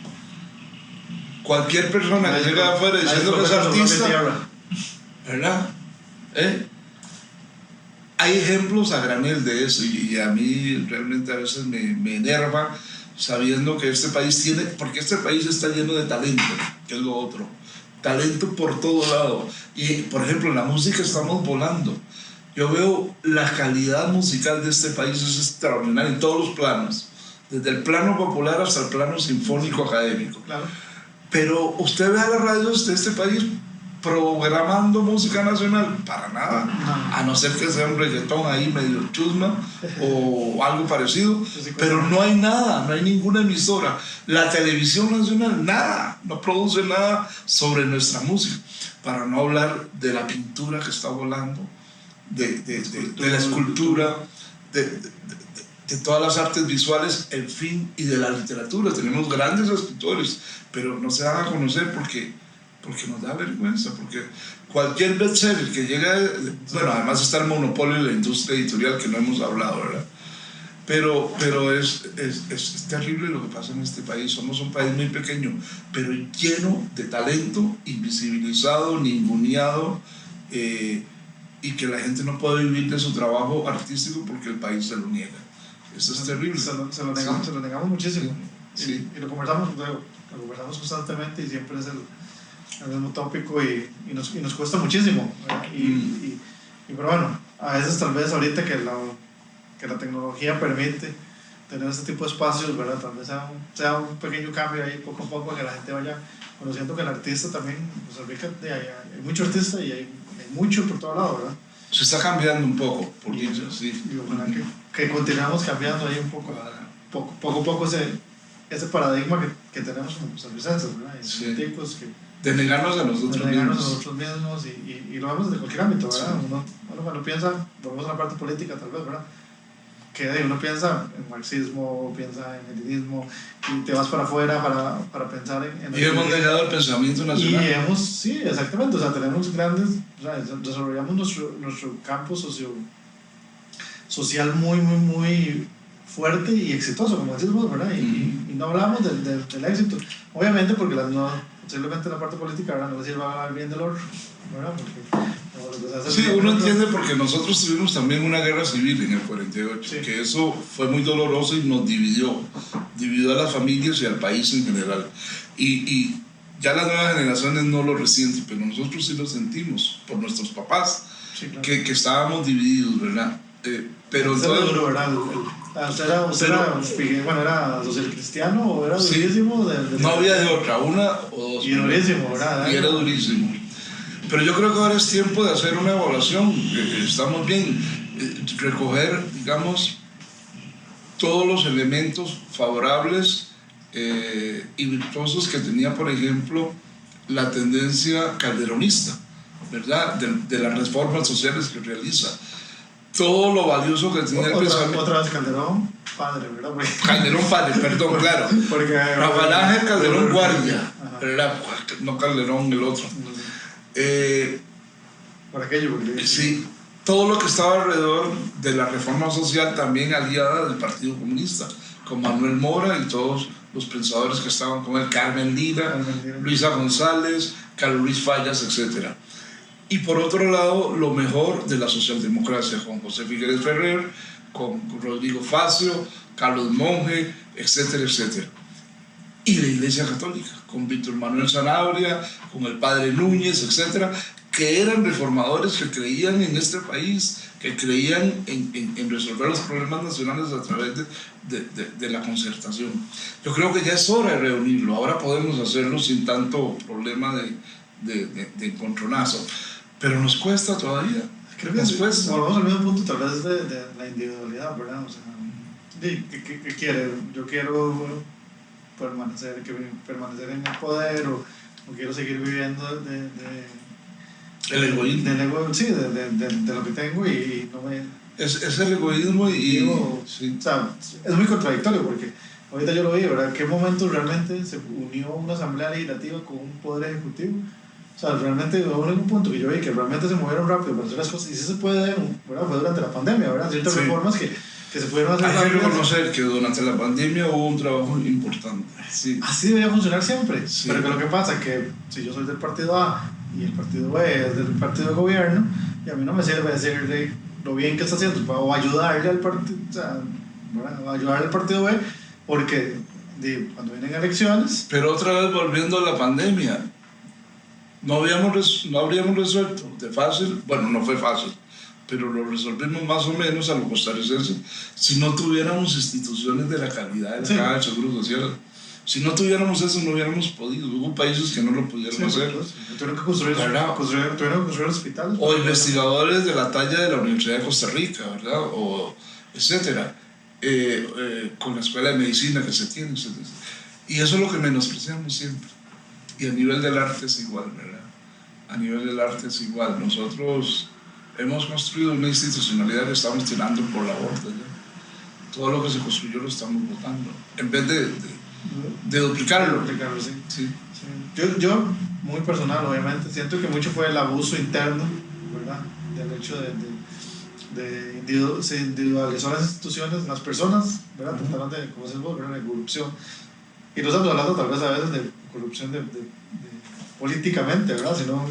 Cualquier persona que llega de afuera diciendo que es artista, ¿verdad? Hay ejemplos a granel de eso, y a mí realmente a veces me enerva sabiendo que este país tiene, porque este país está lleno de talento, que es lo otro, talento por todo lado. Y por ejemplo, en la música estamos volando. Yo veo la calidad musical de este país es extraordinaria en todos los planos, desde el plano popular hasta el plano sinfónico académico. Claro. Pero usted ve a las radios de este país programando música nacional, para nada, a no ser que sea un reggaetón ahí medio chusma o algo parecido, pero no hay nada, no hay ninguna emisora. La televisión nacional, nada, no produce nada sobre nuestra música, para no hablar de la pintura que está volando, de la escultura, de todas las artes visuales, en fin, y de la literatura. Tenemos grandes escritores, pero no se dan a conocer porque nos da vergüenza, porque cualquier bestseller que llega, bueno, además está el monopolio de la industria editorial, que no hemos hablado, ¿verdad? Pero es terrible lo que pasa en este país. Somos un país muy pequeño, pero lleno de talento, invisibilizado, ninguneado, y que la gente no puede vivir de su trabajo artístico porque el país se lo niega. Eso es terrible. Se lo negamos muchísimo. Sí. Y lo conversamos constantemente, y siempre es el mismo tópico, y nos cuesta muchísimo. Pero bueno, a veces tal vez ahorita que la tecnología permite tener este tipo de espacios, ¿verdad? Tal vez sea un pequeño cambio ahí poco a poco, que la gente vaya conociendo que el artista también, en Costa Rica hay mucho artista y hay mucho por todo lado, ¿verdad? Se está cambiando un poco, por dicho, sí. Y ojalá que continuemos cambiando ahí un poco, poco a poco ese paradigma que tenemos como costarricenses, ¿verdad? Y Sí. tipos que De negarnos a nosotros de negarnos a mismos. nosotros mismos y lo vemos desde cualquier ámbito, ¿verdad? Sí. Uno cuando piensa, volvemos a la parte política tal vez, ¿verdad? Que uno piensa en marxismo, piensa en leninismo y te vas para afuera para pensar en Y hemos negado el pensamiento y nacional. sí, exactamente, o sea, tenemos grandes, o sea, desarrollamos nuestro campo social muy fuerte y exitoso, como decís vos, ¿verdad? Y no hablamos del éxito, obviamente porque posiblemente la parte política, ¿verdad? No le sirva hablar bien del otro, ¿verdad? Porque Sí, uno entiende porque nosotros tuvimos también una guerra civil en el 48, Sí. que eso fue muy doloroso y nos dividió a las familias y al país en general. Y ya las nuevas generaciones no lo resienten, pero nosotros sí lo sentimos por nuestros papás, Sí, claro. que estábamos divididos, ¿verdad? Pero Usted era entonces, duro, ¿verdad? ¿Era social cristiano o era Sí. durísimo? no había de otra, una o dos. Y durísimo, ¿verdad? Y era durísimo. Pero yo creo que ahora es tiempo de hacer una evaluación. Estamos bien. Recoger, digamos, todos los elementos favorables y virtuosos que tenía, por ejemplo, la tendencia calderonista, ¿verdad? De las reformas sociales que realiza. Todo lo valioso que tenía el pensamiento. Otra vez Calderón, padre, ¿verdad? Calderón padre, perdón, claro. Porque Rafael Ángel Calderón guardia, Ajá. ¿verdad? No Calderón el otro. Por aquello, porque Sí, todo lo que estaba alrededor de la reforma social también aliada del Partido Comunista, con Manuel Mora y todos los pensadores que estaban con él, Carmen Lira, Luisa González, Carlos Luis Fallas, etc. Y por otro lado, lo mejor de la socialdemocracia, con José Figueres Ferrer, con Rodrigo Facio, Carlos Monge, etcétera, etcétera. Y la Iglesia Católica, con Víctor Manuel Sanabria, con el Padre Núñez, etcétera, que eran reformadores que creían en este país, que creían en resolver los problemas nacionales a través de la concertación. Yo creo que ya es hora de reunirlo, ahora podemos hacerlo sin tanto problema de encontronazo, pero nos cuesta todavía. creo que volvemos al mismo punto, tal vez de la individualidad, ¿verdad? O sea, ¿qué quiere? Yo quiero permanecer en el poder o quiero seguir viviendo El egoísmo. Sí, de lo que tengo y no me... Es el egoísmo sí. O sea, es muy contradictorio porque ahorita yo lo vi, ¿verdad? ¿En qué momento realmente se unió una asamblea legislativa con un poder ejecutivo? O sea, realmente hubo un punto que yo vi que realmente se movieron rápido para hacer las cosas y sí se puede, ¿verdad? Fue durante la pandemia, ¿verdad? Ciertas reformas que se pudieron hacer Hay que rápidas. reconocer que durante la pandemia hubo un trabajo importante. Sí. Así debería funcionar siempre, Sí. pero que lo que pasa es que si yo soy del partido A y el partido B es del partido de gobierno, y a mí no me sirve decirle lo bien que está haciendo o ayudarle al partido, o sea, ¿verdad? Ayudarle al partido B, porque cuando vienen elecciones... Pero otra vez volviendo a la pandemia, no habríamos resuelto de fácil, bueno, no fue fácil, pero lo resolvimos más o menos a los costarricenses si no tuviéramos instituciones de la calidad de la Sí. Caja de Seguro Social. Si no tuviéramos eso, no hubiéramos podido. Hubo países que no lo pudieron hacer. Tuvieron que construir hospitales. O investigadores de la talla de la Universidad de Costa Rica, ¿verdad? O etcétera. Con la escuela de medicina que se tiene, etcétera. Y eso es lo que menospreciamos siempre. Y a nivel del arte es igual, ¿verdad? A nivel del arte es igual. Nosotros hemos construido una institucionalidad que estamos tirando por la borda, ¿ya? Todo lo que se construyó lo estamos votando. En vez de duplicarlo. Sí. Sí. Sí. Yo, muy personal, obviamente, siento que mucho fue el abuso interno, ¿verdad? Del hecho se individualizó las instituciones, las personas, ¿verdad? Trataron de, como decimos, ¿verdad? De corrupción. Y no estamos hablando tal vez a veces de corrupción políticamente, ¿verdad? Sino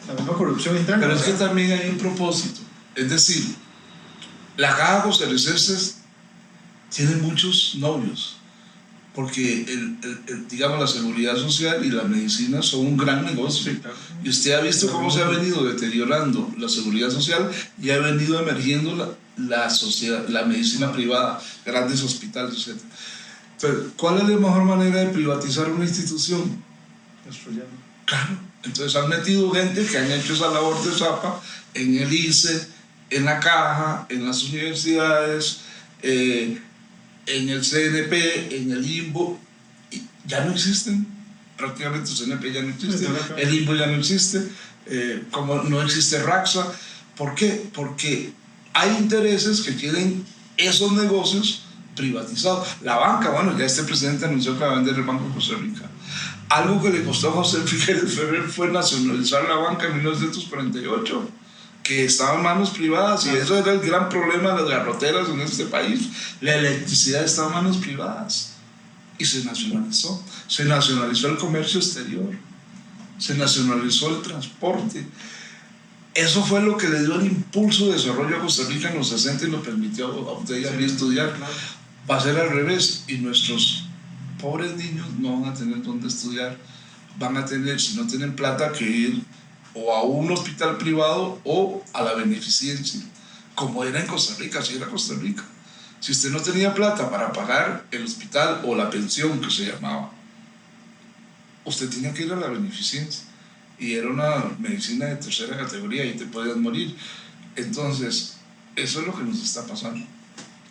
la misma corrupción interna. Pero es que ¿verdad? también hay un propósito. Es decir, la Caja Costarricense tiene muchos novios. porque digamos, la seguridad social y la medicina son un gran negocio. Sí, claro. Y usted ha visto cómo se ha venido deteriorando la seguridad social y ha venido emergiendo la medicina privada, grandes hospitales, etc. Entonces, ¿cuál es la mejor manera de privatizar una institución? Destruyendo. Claro. Entonces han metido gente que han hecho esa labor de zapa en el ICE, en la Caja, en las universidades, en el CNP, en el INBO, y ya no existen. Prácticamente el CNP ya no existe, el INBO ya no existe, como no existe Raxa. ¿Por qué? Porque hay intereses que quieren esos negocios privatizados. La banca, bueno, ya este presidente anunció que va a vender el Banco de Costa Rica. Algo que le costó a José Figueres Ferrer fue nacionalizar la banca en 1948, que estaba en manos privadas, y eso era el gran problema de las garroteras en este país. La electricidad estaba en manos privadas y se nacionalizó. Se nacionalizó el comercio exterior, se nacionalizó el transporte. Eso fue lo que le dio el impulso de desarrollo a Costa Rica en los 60 y lo permitió a usted y a mí estudiar. Va a ser al revés, y nuestros pobres niños no van a tener dónde estudiar. Van a tener, si no tienen plata, que ir o a un hospital privado o a la beneficencia, como era en Costa Rica. Así era Costa Rica. Si usted no tenía plata para pagar el hospital o la pensión, que se llamaba, usted tenía que ir a la beneficencia, y era una medicina de tercera categoría y te podías morir. Entonces, eso es lo que nos está pasando.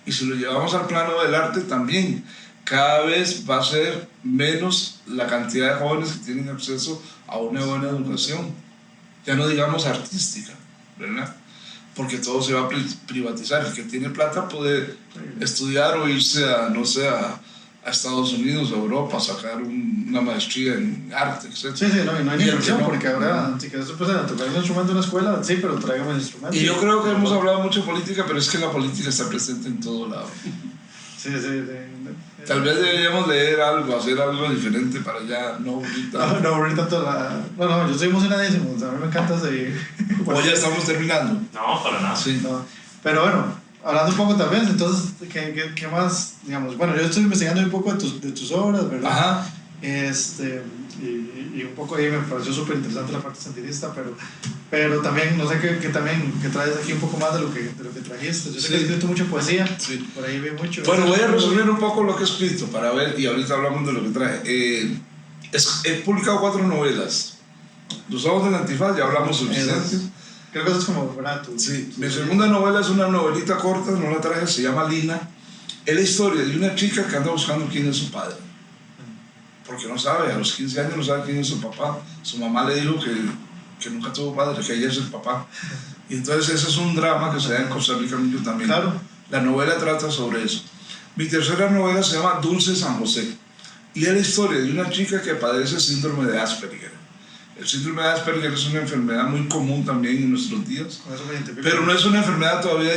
Y si lo llevamos al plano del arte también, cada vez va a ser menos la cantidad de jóvenes que tienen acceso a una buena educación, ya no digamos artística, ¿verdad? Porque todo se va a privatizar. El que tiene plata puede estudiar o irse a, no sé, a Estados Unidos, a Europa, sacar una maestría en arte, etc. Sí, sí, no, y no hay inversión, porque ahora, si quieres tocar un instrumento en una escuela, sí, pero tráigame el instrumento. Y yo creo que hemos hablado mucho de política, pero es que la política está presente en todo lado. Sí, sí, sí. Tal vez deberíamos leer algo, hacer algo diferente para ya no aburrir tanto. No aburrir tanto la... No, yo soy emocionadísimo, o sea, a mí me encanta seguir. O ya estamos terminando. No, para nada. Sí. No, pero bueno, hablando un poco también, entonces, ¿qué más? Digamos, bueno, yo estoy investigando un poco de tus obras, ¿verdad? Ajá. Y un poco ahí me pareció súper interesante la parte santidista, pero también, no sé qué traes aquí un poco más de lo que trajiste. Yo sé que has escrito mucha poesía, sí. Por ahí vi mucho. Bueno, voy a resumir un poco lo que he escrito para ver, y ahorita hablamos de lo que traje. He publicado 4 novelas. Los ojos del antifaz, ya hablamos suficiente. Creo que eso es como, ¿verdad? Sí, mi segunda novela es una novelita corta, no la traje, se llama Lina. Es la historia de una chica que anda buscando quién es su padre. Porque no sabe, a los 15 años no sabe quién es su papá. Su mamá le dijo que nunca tuvo padre, que ella es el papá. Y entonces ese es un drama que se da en Costa Rica mucho también. Claro. La novela trata sobre eso. Mi tercera novela se llama Dulce San José. Y es la historia de una chica que padece síndrome de Asperger. El síndrome de Asperger es una enfermedad muy común también en nuestros días. Con eso me identifico. Pero no es una enfermedad todavía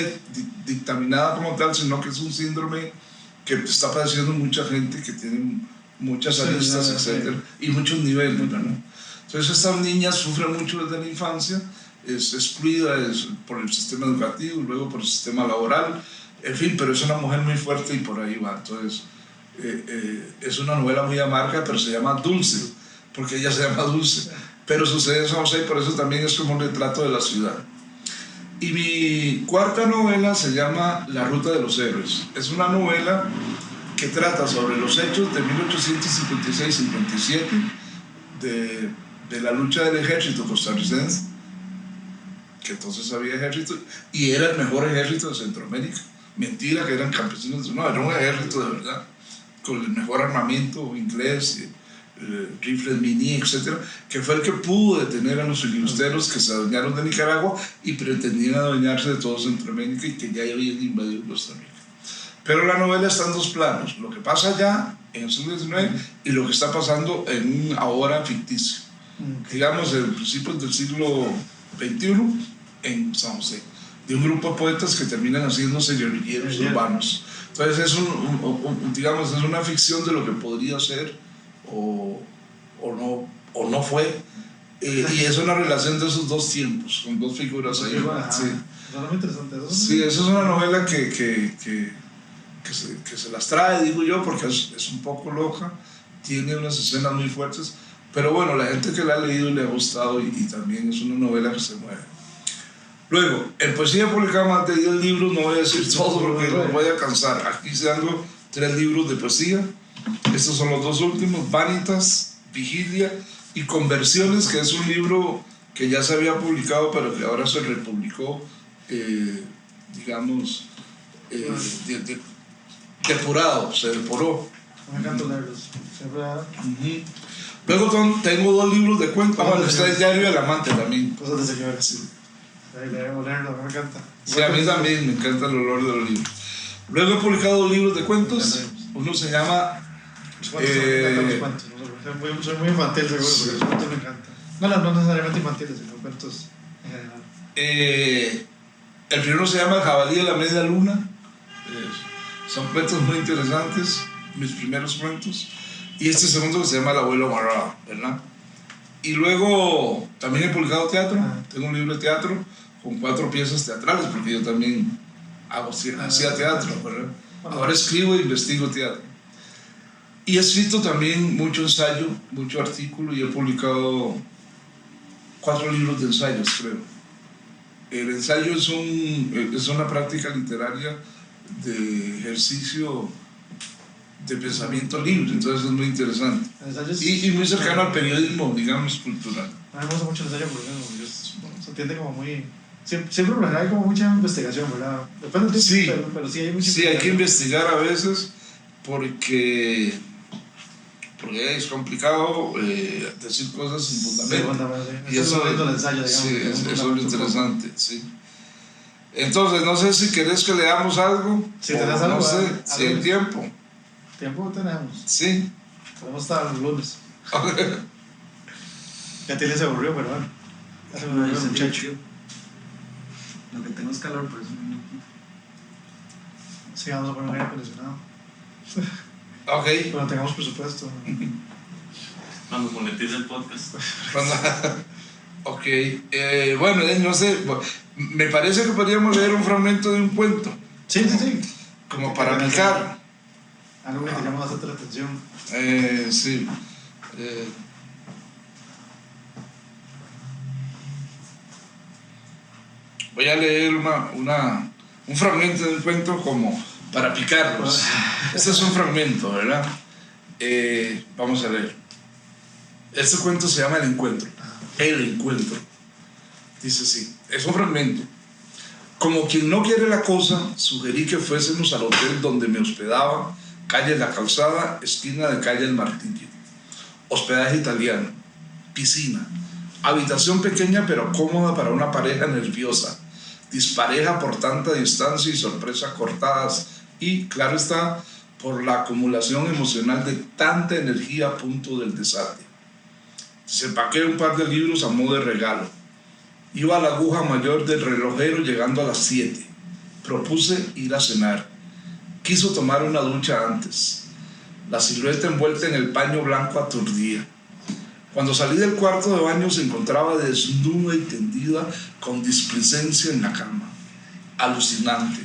dictaminada como tal, sino que es un síndrome que está padeciendo mucha gente, que tiene muchas aristas, etc. Y muchos niveles, ¿no? Entonces estas niñas sufren mucho desde la infancia, es excluida por el sistema educativo, luego por el sistema laboral, en fin, pero es una mujer muy fuerte y por ahí va. Entonces es una novela muy amarga, pero se llama Dulce, porque ella se llama Dulce, pero sucede en San José y por eso también es como un retrato de la ciudad. Y mi cuarta novela se llama La Ruta de los Héroes. Es una novela que trata sobre los hechos de 1856-57 de la lucha del ejército costarricense, que entonces había ejército y era el mejor ejército de Centroamérica. Mentira que eran campesinos, no, era un ejército de verdad, con el mejor armamento inglés, rifles mini, etc., que fue el que pudo detener a los filibusteros que se adueñaron de Nicaragua y pretendían adueñarse de todo Centroamérica y que ya habían invadido Costa Rica. Pero la novela está en 2 planos, lo que pasa allá en el siglo XIX y lo que está pasando en un ahora ficticio. Digamos, en principios del siglo XXI en San José, de un grupo de poetas que terminan haciéndose guerrilleros urbanos. Entonces digamos, es una ficción de lo que podría ser o no fue, y es una relación de esos 2 tiempos, con 2 figuras ahí. Sí. Eso es muy interesante. Sí, esa es una novela que que se las trae, digo yo, porque es un poco loca, tiene unas escenas muy fuertes, pero bueno, la gente que la ha leído le ha gustado y también es una novela que se mueve. Luego, en poesía he publicado más de 10 libros, no voy a decir todo porque los voy a cansar. Aquí se hago 3 libros de poesía, estos son los 2 últimos, Vanitas, Vigilia y Conversiones, que es un libro que ya se había publicado pero que ahora se republicó, digamos, depurado, se depuró. Me encanta leerlos. Siempre. Luego tengo 2 libros de cuentos. Bueno, está el Diario del Amante también. Cosas de señores. Sí. Leerlo, me encanta. Sí, a mí también me encanta el olor de los libros. Luego he publicado 2 libros de cuentos. Uno se llama... Los cuentos. Soy muy infantil, seguro, porque los cuentos me encantan. No necesariamente infantiles, sino cuentos en general. El primero se llama El Jabalí de la Media Luna. Son cuentos muy interesantes, mis primeros cuentos. Y este segundo que se llama El Abuelo Amarrado, ¿verdad? Y luego también he publicado teatro. Tengo un libro de teatro con 4 piezas teatrales, porque yo también hacía teatro, ¿verdad? Ahora escribo e investigo teatro. Y he escrito también mucho ensayo, mucho artículo, y he publicado 4 libros de ensayos, creo. El ensayo es una práctica literaria de ejercicio de pensamiento libre, entonces es muy interesante. Y muy cercano al periodismo, digamos, cultural. A mí me gusta mucho el ensayo porque se entiende como muy... Siempre hay como mucha investigación, ¿verdad? Depende del tiempo, sí, pero sí hay mucha investigación. Sí, hay que investigar a veces porque es complicado decir cosas sin fundamento. Sí, y eso es el ensayo, digamos. Sí, eso es lo interesante, sí. Entonces, no sé si querés que leamos algo. Si tenés algo. No sé, si hay tiempo. Tiempo tenemos. Sí. Podemos estar el lunes. Ya tiene ese aburrido, pero bueno. Ya se me aburrió el muchacho. Lo que tengo es calor, por eso no. Sí, vamos a poner un aire acondicionado. Ok. Pero tengamos presupuesto. Cuando monetice el podcast. Ok. Bueno, no sé. Me parece que podríamos leer un fragmento de un cuento. Sí. Como para picar. Algo que te llama bastante la atención. Sí. Voy a leer un fragmento de un cuento como para picarlos. Este es un fragmento, ¿verdad? Vamos a leer. Este cuento se llama El Encuentro. El Encuentro. Dice así, es un fragmento. Como quien no quiere la cosa, sugerí que fuésemos al hotel donde me hospedaba, calle La Calzada, esquina de calle El Martillo. Hospedaje italiano, piscina, habitación pequeña pero cómoda para una pareja nerviosa, dispareja por tanta distancia y sorpresa cortadas y, claro está, por la acumulación emocional de tanta energía a punto del desastre. Se empaqué un par de libros a modo de regalo. Iba a la aguja mayor del relojero llegando a las 7. Propuse ir a cenar. Quiso tomar una ducha antes. La silueta envuelta en el paño blanco aturdía. Cuando salí del cuarto de baño se encontraba desnuda y tendida con displicencia en la cama. Alucinante.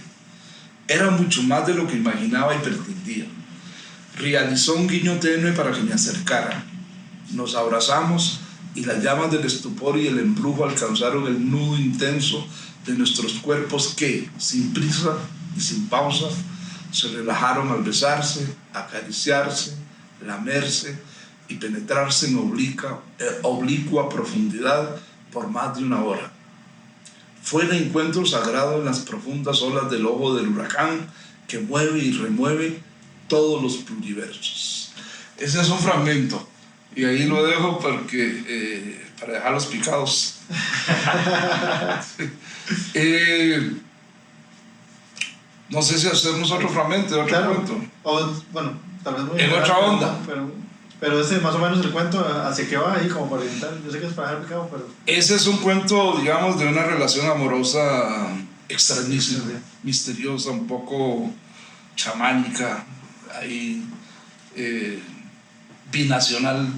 Era mucho más de lo que imaginaba y pretendía. Realizó un guiño tenue para que me acercara. Nos abrazamos y las llamas del estupor y el embrujo alcanzaron el nudo intenso de nuestros cuerpos que, sin prisa y sin pausa, se relajaron al besarse, acariciarse, lamerse y penetrarse en oblicua profundidad por más de una hora. Fue el encuentro sagrado en las profundas olas del ojo del huracán que mueve y remueve todos los pluriversos. Ese es un fragmento y ahí lo dejo porque, para dejarlos picados. No sé si hacemos otro fragmento de otro cuento. Bueno, tal vez muy en otra onda. Pero ese más o menos el cuento, ¿hacia qué va ahí? Como para orientar. Yo sé que es para dejar picado, pero... Ese es un cuento, digamos, de una relación amorosa extrañísima, misteriosa, un poco chamánica, ahí, binacional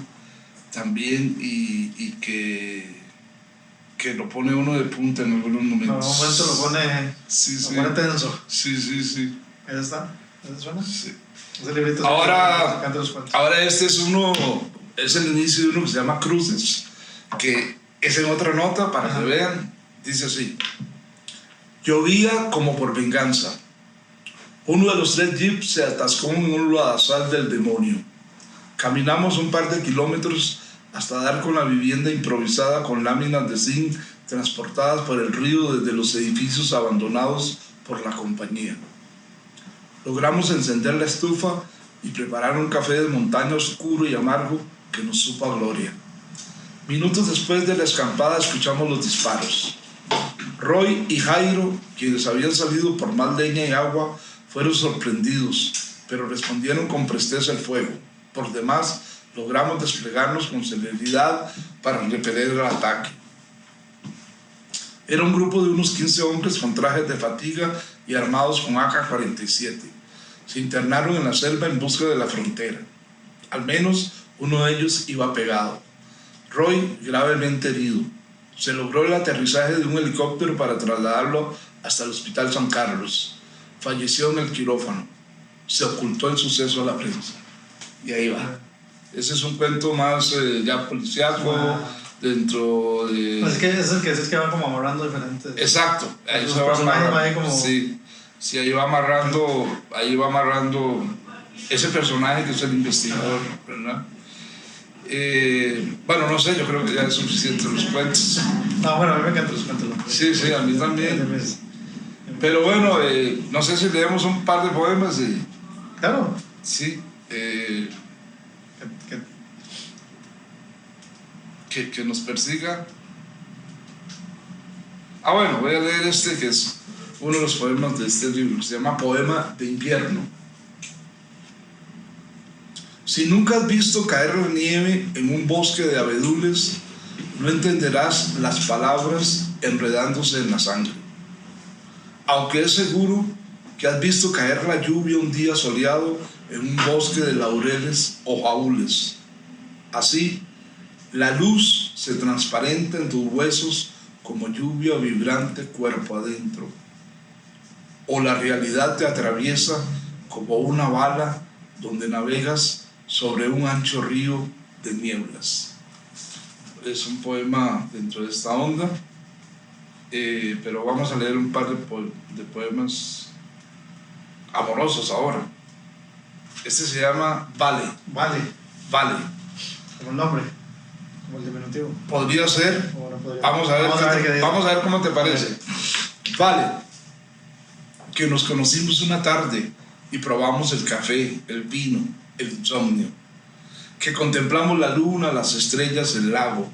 también, y que lo pone uno de punta en algunos momentos. En algún momento lo pone, sí. Lo pone tenso. Sí. Ahí está. ¿Eso suena? Sí. Ese librito Ahora, sacando los cuentos. ahora es el inicio de uno que se llama Cruces, que es en otra nota para que vean. Dice así: llovía como por venganza. Uno de los 3 jeeps se atascó en un lodazal del demonio. Caminamos un par de kilómetros hasta dar con la vivienda improvisada con láminas de zinc transportadas por el río desde los edificios abandonados por la compañía. Logramos encender la estufa y preparar un café de montaña oscuro y amargo que nos supo a gloria. Minutos después de la escampada escuchamos los disparos. Roy y Jairo, quienes habían salido por más leña y agua, fueron sorprendidos, pero respondieron con presteza al fuego. Por demás, logramos desplegarnos con celeridad para repeler el ataque. Era un grupo de unos 15 hombres con trajes de fatiga y armados con AK-47. Se internaron en la selva en busca de la frontera. Al menos uno de ellos iba pegado. Roy gravemente herido. Se logró el aterrizaje de un helicóptero para trasladarlo hasta el Hospital San Carlos. Falleció en el quirófano. Se ocultó el suceso a la prensa. Y ahí va. Ese es un cuento más ya policíaco, dentro de... Pues es que es el que dices que va como amarrando diferentes... Exacto. Ahí los se va personajes amarrando. va ahí como... Sí, ahí va amarrando ese personaje que es el investigador, ¿verdad? Bueno, no sé, yo creo que ya es suficiente los cuentos. No, bueno, a mí me encantan los cuentos. Sí, a mí también. Pero bueno, no sé si leemos un par de poemas. Claro. Sí. Que nos persiga. Bueno, voy a leer este que es uno de los poemas de este libro, que se llama Poema de Invierno. Si nunca has visto caer la nieve en un bosque de abedules, no entenderás las palabras enredándose en la sangre. Aunque es seguro que has visto caer la lluvia un día soleado en un bosque de laureles o jaúles. Así, la luz se transparenta en tus huesos como lluvia vibrante cuerpo adentro. O la realidad te atraviesa como una bala donde navegas sobre un ancho río de nieblas. Es un poema dentro de esta onda, pero vamos a leer un par de poemas amorosos ahora. Este se llama Vale. Vale. Como el nombre, como el diminutivo. Podría ser. O no podría. Vamos a ver cómo te parece. Vale. Que nos conocimos una tarde y probamos el café, el vino, el insomnio. Que contemplamos la luna, las estrellas, el lago,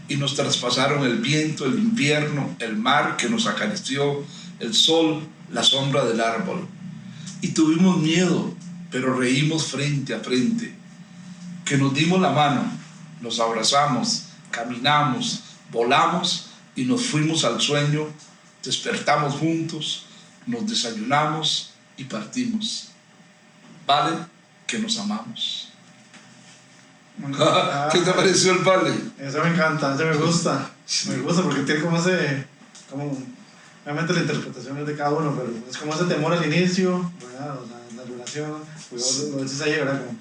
y nos traspasaron el viento, el invierno, el mar que nos acarició, el sol, la sombra del árbol. Y tuvimos miedo, pero reímos frente a frente. Que nos dimos la mano, nos abrazamos, caminamos, volamos y nos fuimos al sueño, despertamos juntos, nos desayunamos y partimos. Vale que nos amamos. ¿Qué te pareció el Vale? Eso me encanta, eso me gusta. Me gusta porque tiene como ese... obviamente la interpretación es de cada uno, pero es como ese temor al inicio, ¿verdad? O sea, la relación, pues lo dices ahí, ¿verdad? Como,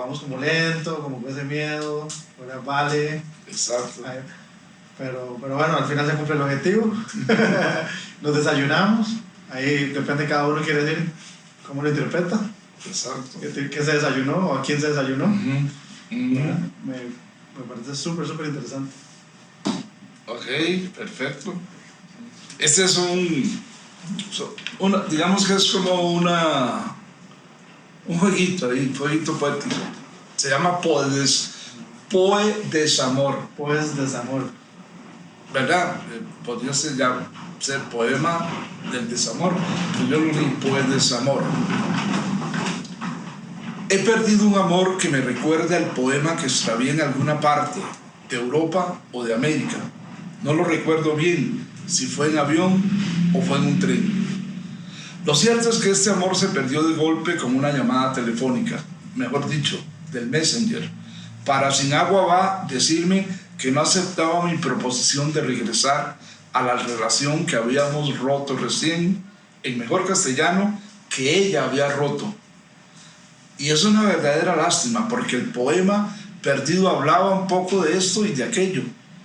vamos como lento, como con ese miedo, ¿verdad? Vale. Exacto. Pero bueno, al final se cumple el objetivo. Nos desayunamos. Ahí depende de cada uno, quiere decir cómo lo interpreta. Exacto. ¿Qué se desayunó o a quién se desayunó? Me parece súper interesante. Ok, perfecto. Este es digamos que es como un jueguito ahí, jueguito poético. Se llama Poedesamor. Poedesamor. ¿Verdad? Podría ser poema del desamor, pero yo lo leí Poedesamor. He perdido un amor que me recuerde al poema que extravié en alguna parte de Europa o de América. No lo recuerdo bien, si fue en avión o fue en un tren. Lo cierto es que este amor se perdió de golpe con una llamada telefónica, mejor dicho, del Messenger, para sin agua va decirme que no aceptaba mi proposición de regresar a la relación que habíamos roto recién, en mejor castellano, que ella había roto. Y es una verdadera lástima, porque el poema perdido hablaba un poco de esto y de aquello.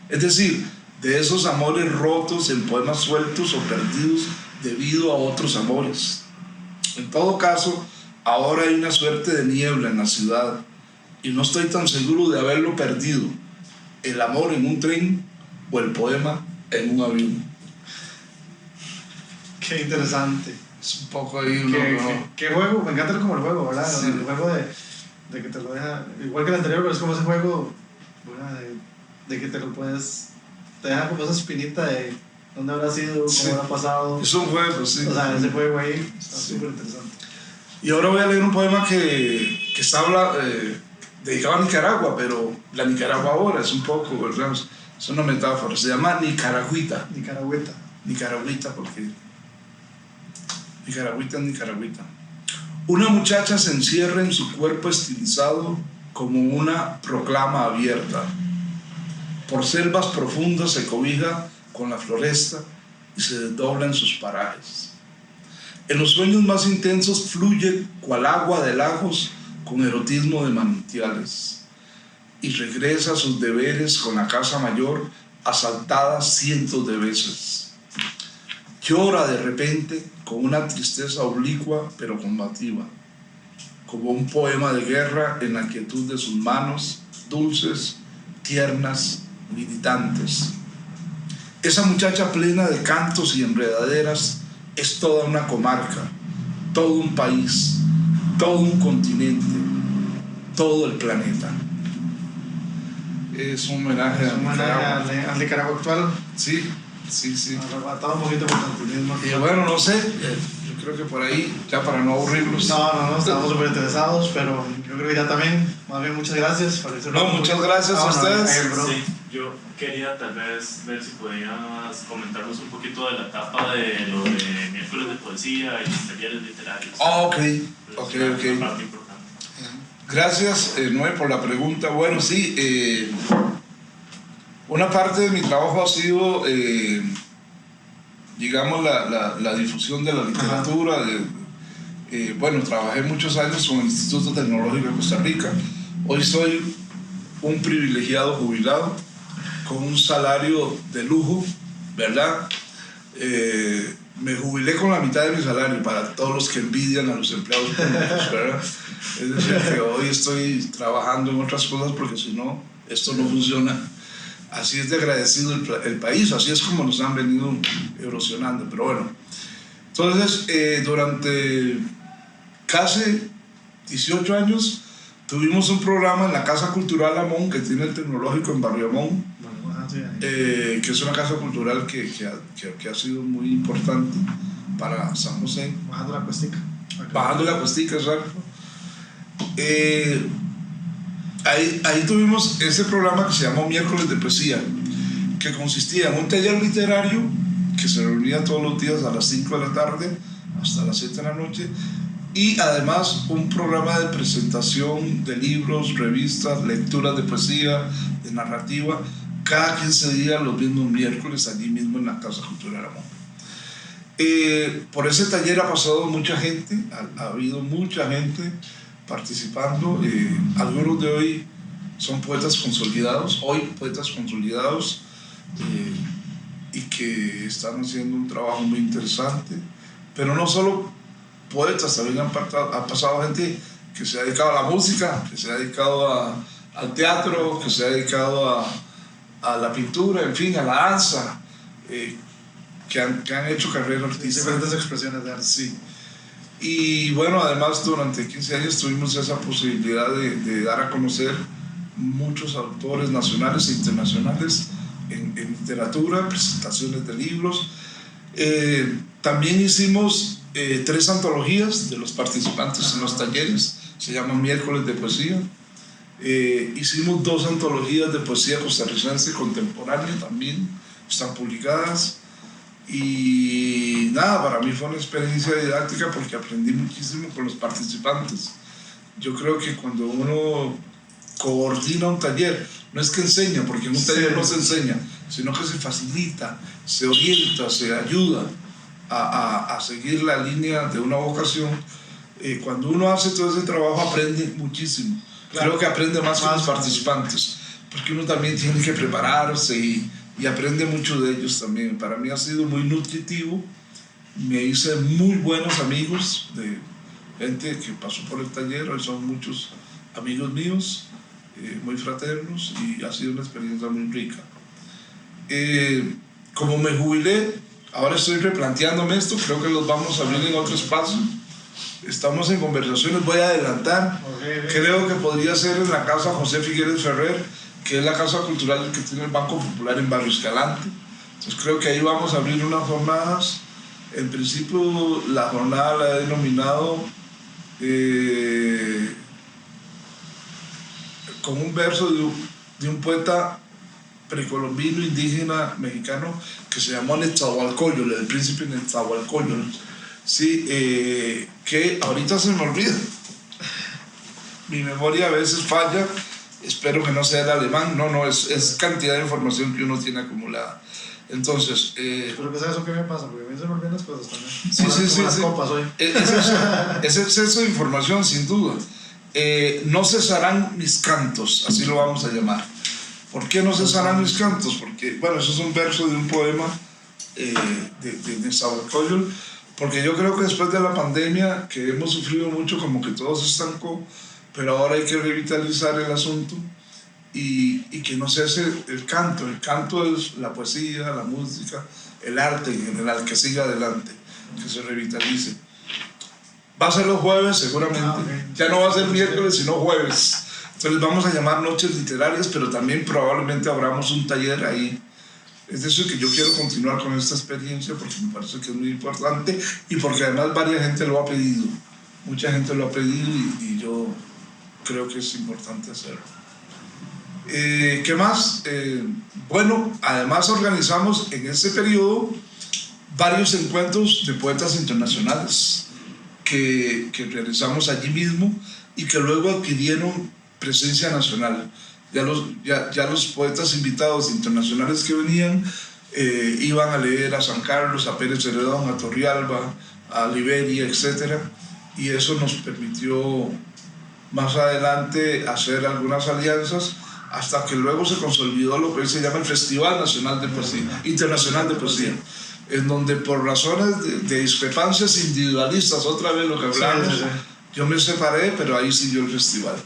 Es decir, de esos amores rotos en poemas sueltos o perdidos debido a otros amores. En todo caso, ahora hay una suerte de niebla en la ciudad y no estoy tan seguro de haberlo perdido, el amor en un tren o el poema en un avión. Qué interesante. Es un poco ahí ¿Qué juego? Me encanta como el juego, ¿verdad? Sí. El juego de que te lo deja, igual que el anterior, pero es como ese juego, ¿verdad? De que te lo puedes, te deja como esa espinita de dónde habrá sido, cómo Sí. habrá pasado. Es un juego, sí. O sea, ese juego ahí está Sí. súper interesante. Y ahora voy a leer un poema que está dedicado a Nicaragua, pero la Nicaragua ahora es un poco, ¿verdad? Es una metáfora, se llama Nicaragüita. Nicaragüita. Nicaragüita, porque Nicaragüita es Nicaragüita. Una muchacha se encierra en su cuerpo estilizado como una proclama abierta. Por selvas profundas se cobija con la floresta y se desdobla en sus parajes. En los sueños más intensos fluye cual agua de lagos con erotismo de manantiales y regresa a sus deberes con la casa mayor asaltada cientos de veces. Llora de repente con una tristeza oblicua pero combativa, como un poema de guerra en la quietud de sus manos, dulces, tiernas, militantes. Esa muchacha plena de cantos y enredaderas es toda una comarca, todo un país, todo un continente, todo el planeta. Es un homenaje a Nicaragua. Al Nicaragua actual, Sí, sí, sí. arrebatado un poquito por tantismo. Y bueno, no sé, yo creo que por ahí, ya para no aburrirlos. No, estamos súper interesados, pero yo creo que ya también, más bien muchas gracias por eso. No, muchas gracias a ustedes. Sí, yo quería tal vez ver si podías comentarnos un poquito de la etapa de lo de miércoles de poesía y talleres literarios. Ok, Pues, ok. una parte importante. Gracias, Noé, por la pregunta. Bueno, sí, una parte de mi trabajo ha sido, digamos, la difusión de la literatura. Bueno, trabajé muchos años con el Instituto Tecnológico de Costa Rica. Hoy soy un privilegiado jubilado con un salario de lujo, ¿verdad? Me jubilé con la mitad de mi salario para todos los que envidian a los empleados públicos, ¿verdad? Es decir, que hoy estoy trabajando en otras cosas porque si no, esto no funciona. Así es de agradecido el país, así es como nos han venido erosionando, pero bueno. Entonces, durante casi 18 años tuvimos un programa en la Casa Cultural Amón, que tiene el Tecnológico en Barrio Amón, que es una casa cultural que ha sido muy importante para San José. Bajando la cuestica. Bajando la cuestica, exacto. Ahí tuvimos ese programa que se llamó Miércoles de Poesía, que consistía en un taller literario que se reunía todos los días a las 5 de la tarde hasta las 7 de la noche, y además un programa de presentación de libros, revistas, lecturas de poesía, de narrativa, cada 15 días, los mismos miércoles, allí mismo en la Casa Cultural Amón. Por ese taller ha pasado mucha gente, ha habido mucha gente participando. Algunos de hoy son poetas consolidados, y que están haciendo un trabajo muy interesante, pero no solo poetas, también ha pasado gente que se ha dedicado a la música, que se ha dedicado al teatro, que se ha dedicado a la pintura, en fin, a la danza, que han hecho carrera artística. Diferentes expresiones de arte. Sí. Y bueno, además durante 15 años tuvimos esa posibilidad de dar a conocer muchos autores nacionales e internacionales en literatura, presentaciones de libros. También hicimos 3 antologías de los participantes en los talleres, se llaman Miércoles de Poesía. Hicimos 2 antologías de poesía costarricense contemporánea también, están publicadas. Y nada, para mí fue una experiencia didáctica porque aprendí muchísimo con los participantes. Yo creo que cuando uno coordina un taller, no es que enseña, porque en un taller no se enseña, sino que se facilita, se orienta, se ayuda a seguir la línea de una vocación. Cuando uno hace todo ese trabajo aprende muchísimo. Claro. Creo que aprende más que los participantes, porque uno también tiene que prepararse y aprende mucho de ellos también. Para mí ha sido muy nutritivo, me hice muy buenos amigos de gente que pasó por el taller, hoy son muchos amigos míos, muy fraternos, y ha sido una experiencia muy rica. Como me jubilé, ahora estoy replanteándome esto, creo que los vamos a abrir en otro espacio. Estamos en conversaciones, voy a adelantar. Creo que podría ser en la casa José Figueres Ferrer, que es la casa cultural que tiene el Banco Popular en Barrio Escalante. Entonces creo que ahí vamos a abrir unas jornadas. En principio la jornada la he denominado con un verso de un poeta precolombino indígena mexicano que se llamó Netzahualcóyotl, el príncipe Netzahualcóyotl. Sí, que ahorita se me olvida. Mi memoria a veces falla, espero que no sea el alemán, no, es cantidad de información que uno tiene acumulada. Entonces, espero que sea eso que me pasa, porque a mí se me olvidan las cosas también. Sí. Copas hoy. Es exceso de información, sin duda. No cesarán mis cantos, así lo vamos a llamar. ¿Por qué no cesarán mis cantos? Porque, bueno, eso es un verso de un poema de Netzahualcóyotl, porque yo creo que después de la pandemia, que hemos sufrido mucho, como que todo se estancó, pero ahora hay que revitalizar el asunto y que no cese el canto. El canto es la poesía, la música, el arte en general, que siga adelante, que se revitalice. Va a ser los jueves seguramente, okay. Ya no va a ser miércoles sino jueves, entonces vamos a llamar noches literarias, pero también probablemente abramos un taller ahí. Es de eso que yo quiero continuar con esta experiencia, porque me parece que es muy importante y porque además varias gente lo ha pedido, mucha gente lo ha pedido y yo creo que es importante hacerlo. ¿Qué más? Bueno, además organizamos en ese periodo varios encuentros de poetas internacionales que realizamos allí mismo y que luego adquirieron presencia nacional. Ya los poetas invitados internacionales que venían iban a leer a San Carlos, a Pérez Celedón, a Torrealba, a Liberia, etc. Y eso nos permitió más adelante hacer algunas alianzas hasta que luego se consolidó lo que hoy se llama el Festival Nacional de Poesía, Internacional de Poesía, en donde por razones de discrepancias individualistas, otra vez lo que hablamos, yo me separé, pero ahí siguió el festival.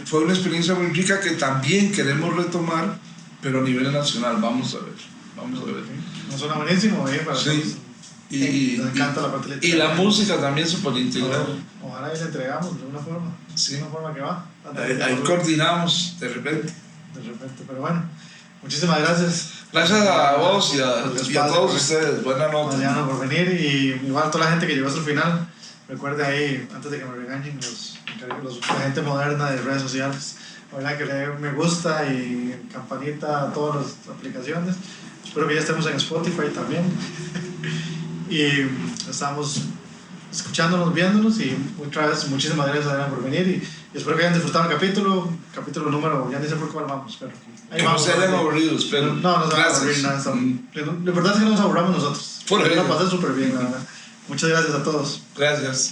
Fue una experiencia muy rica que también queremos retomar, pero a nivel nacional. Vamos a ver. Nos suena buenísimo, para sí. Nos encanta la parte literaria. Y la música también se puede integrar. Ojalá y la entregamos de alguna forma. Sí. De una forma que va. Ahí coordinamos de repente. Pero bueno, muchísimas gracias. Gracias a vos y a todos ustedes. Buenas noches. Mariano, por venir, y igual a toda la gente que llegó hasta el final. Recuerde ahí, antes de que me regañen, la gente moderna de redes sociales, ¿verdad? Que le dé me gusta y campanita a todas las aplicaciones. Espero que ya estemos en Spotify también. Y estamos escuchándonos, viéndonos, y otra vez muchísimas gracias, Adrián, por venir, y espero que hayan disfrutado el capítulo número, ya ni sé por cuál vamos, pero ahí vamos. No se hayan aburrido, espero. No se van a aburrir nada. Lo importante es que no nos aburramos nosotros. Por ahí lo pasé súper bien, la verdad. Muchas gracias a todos. Gracias.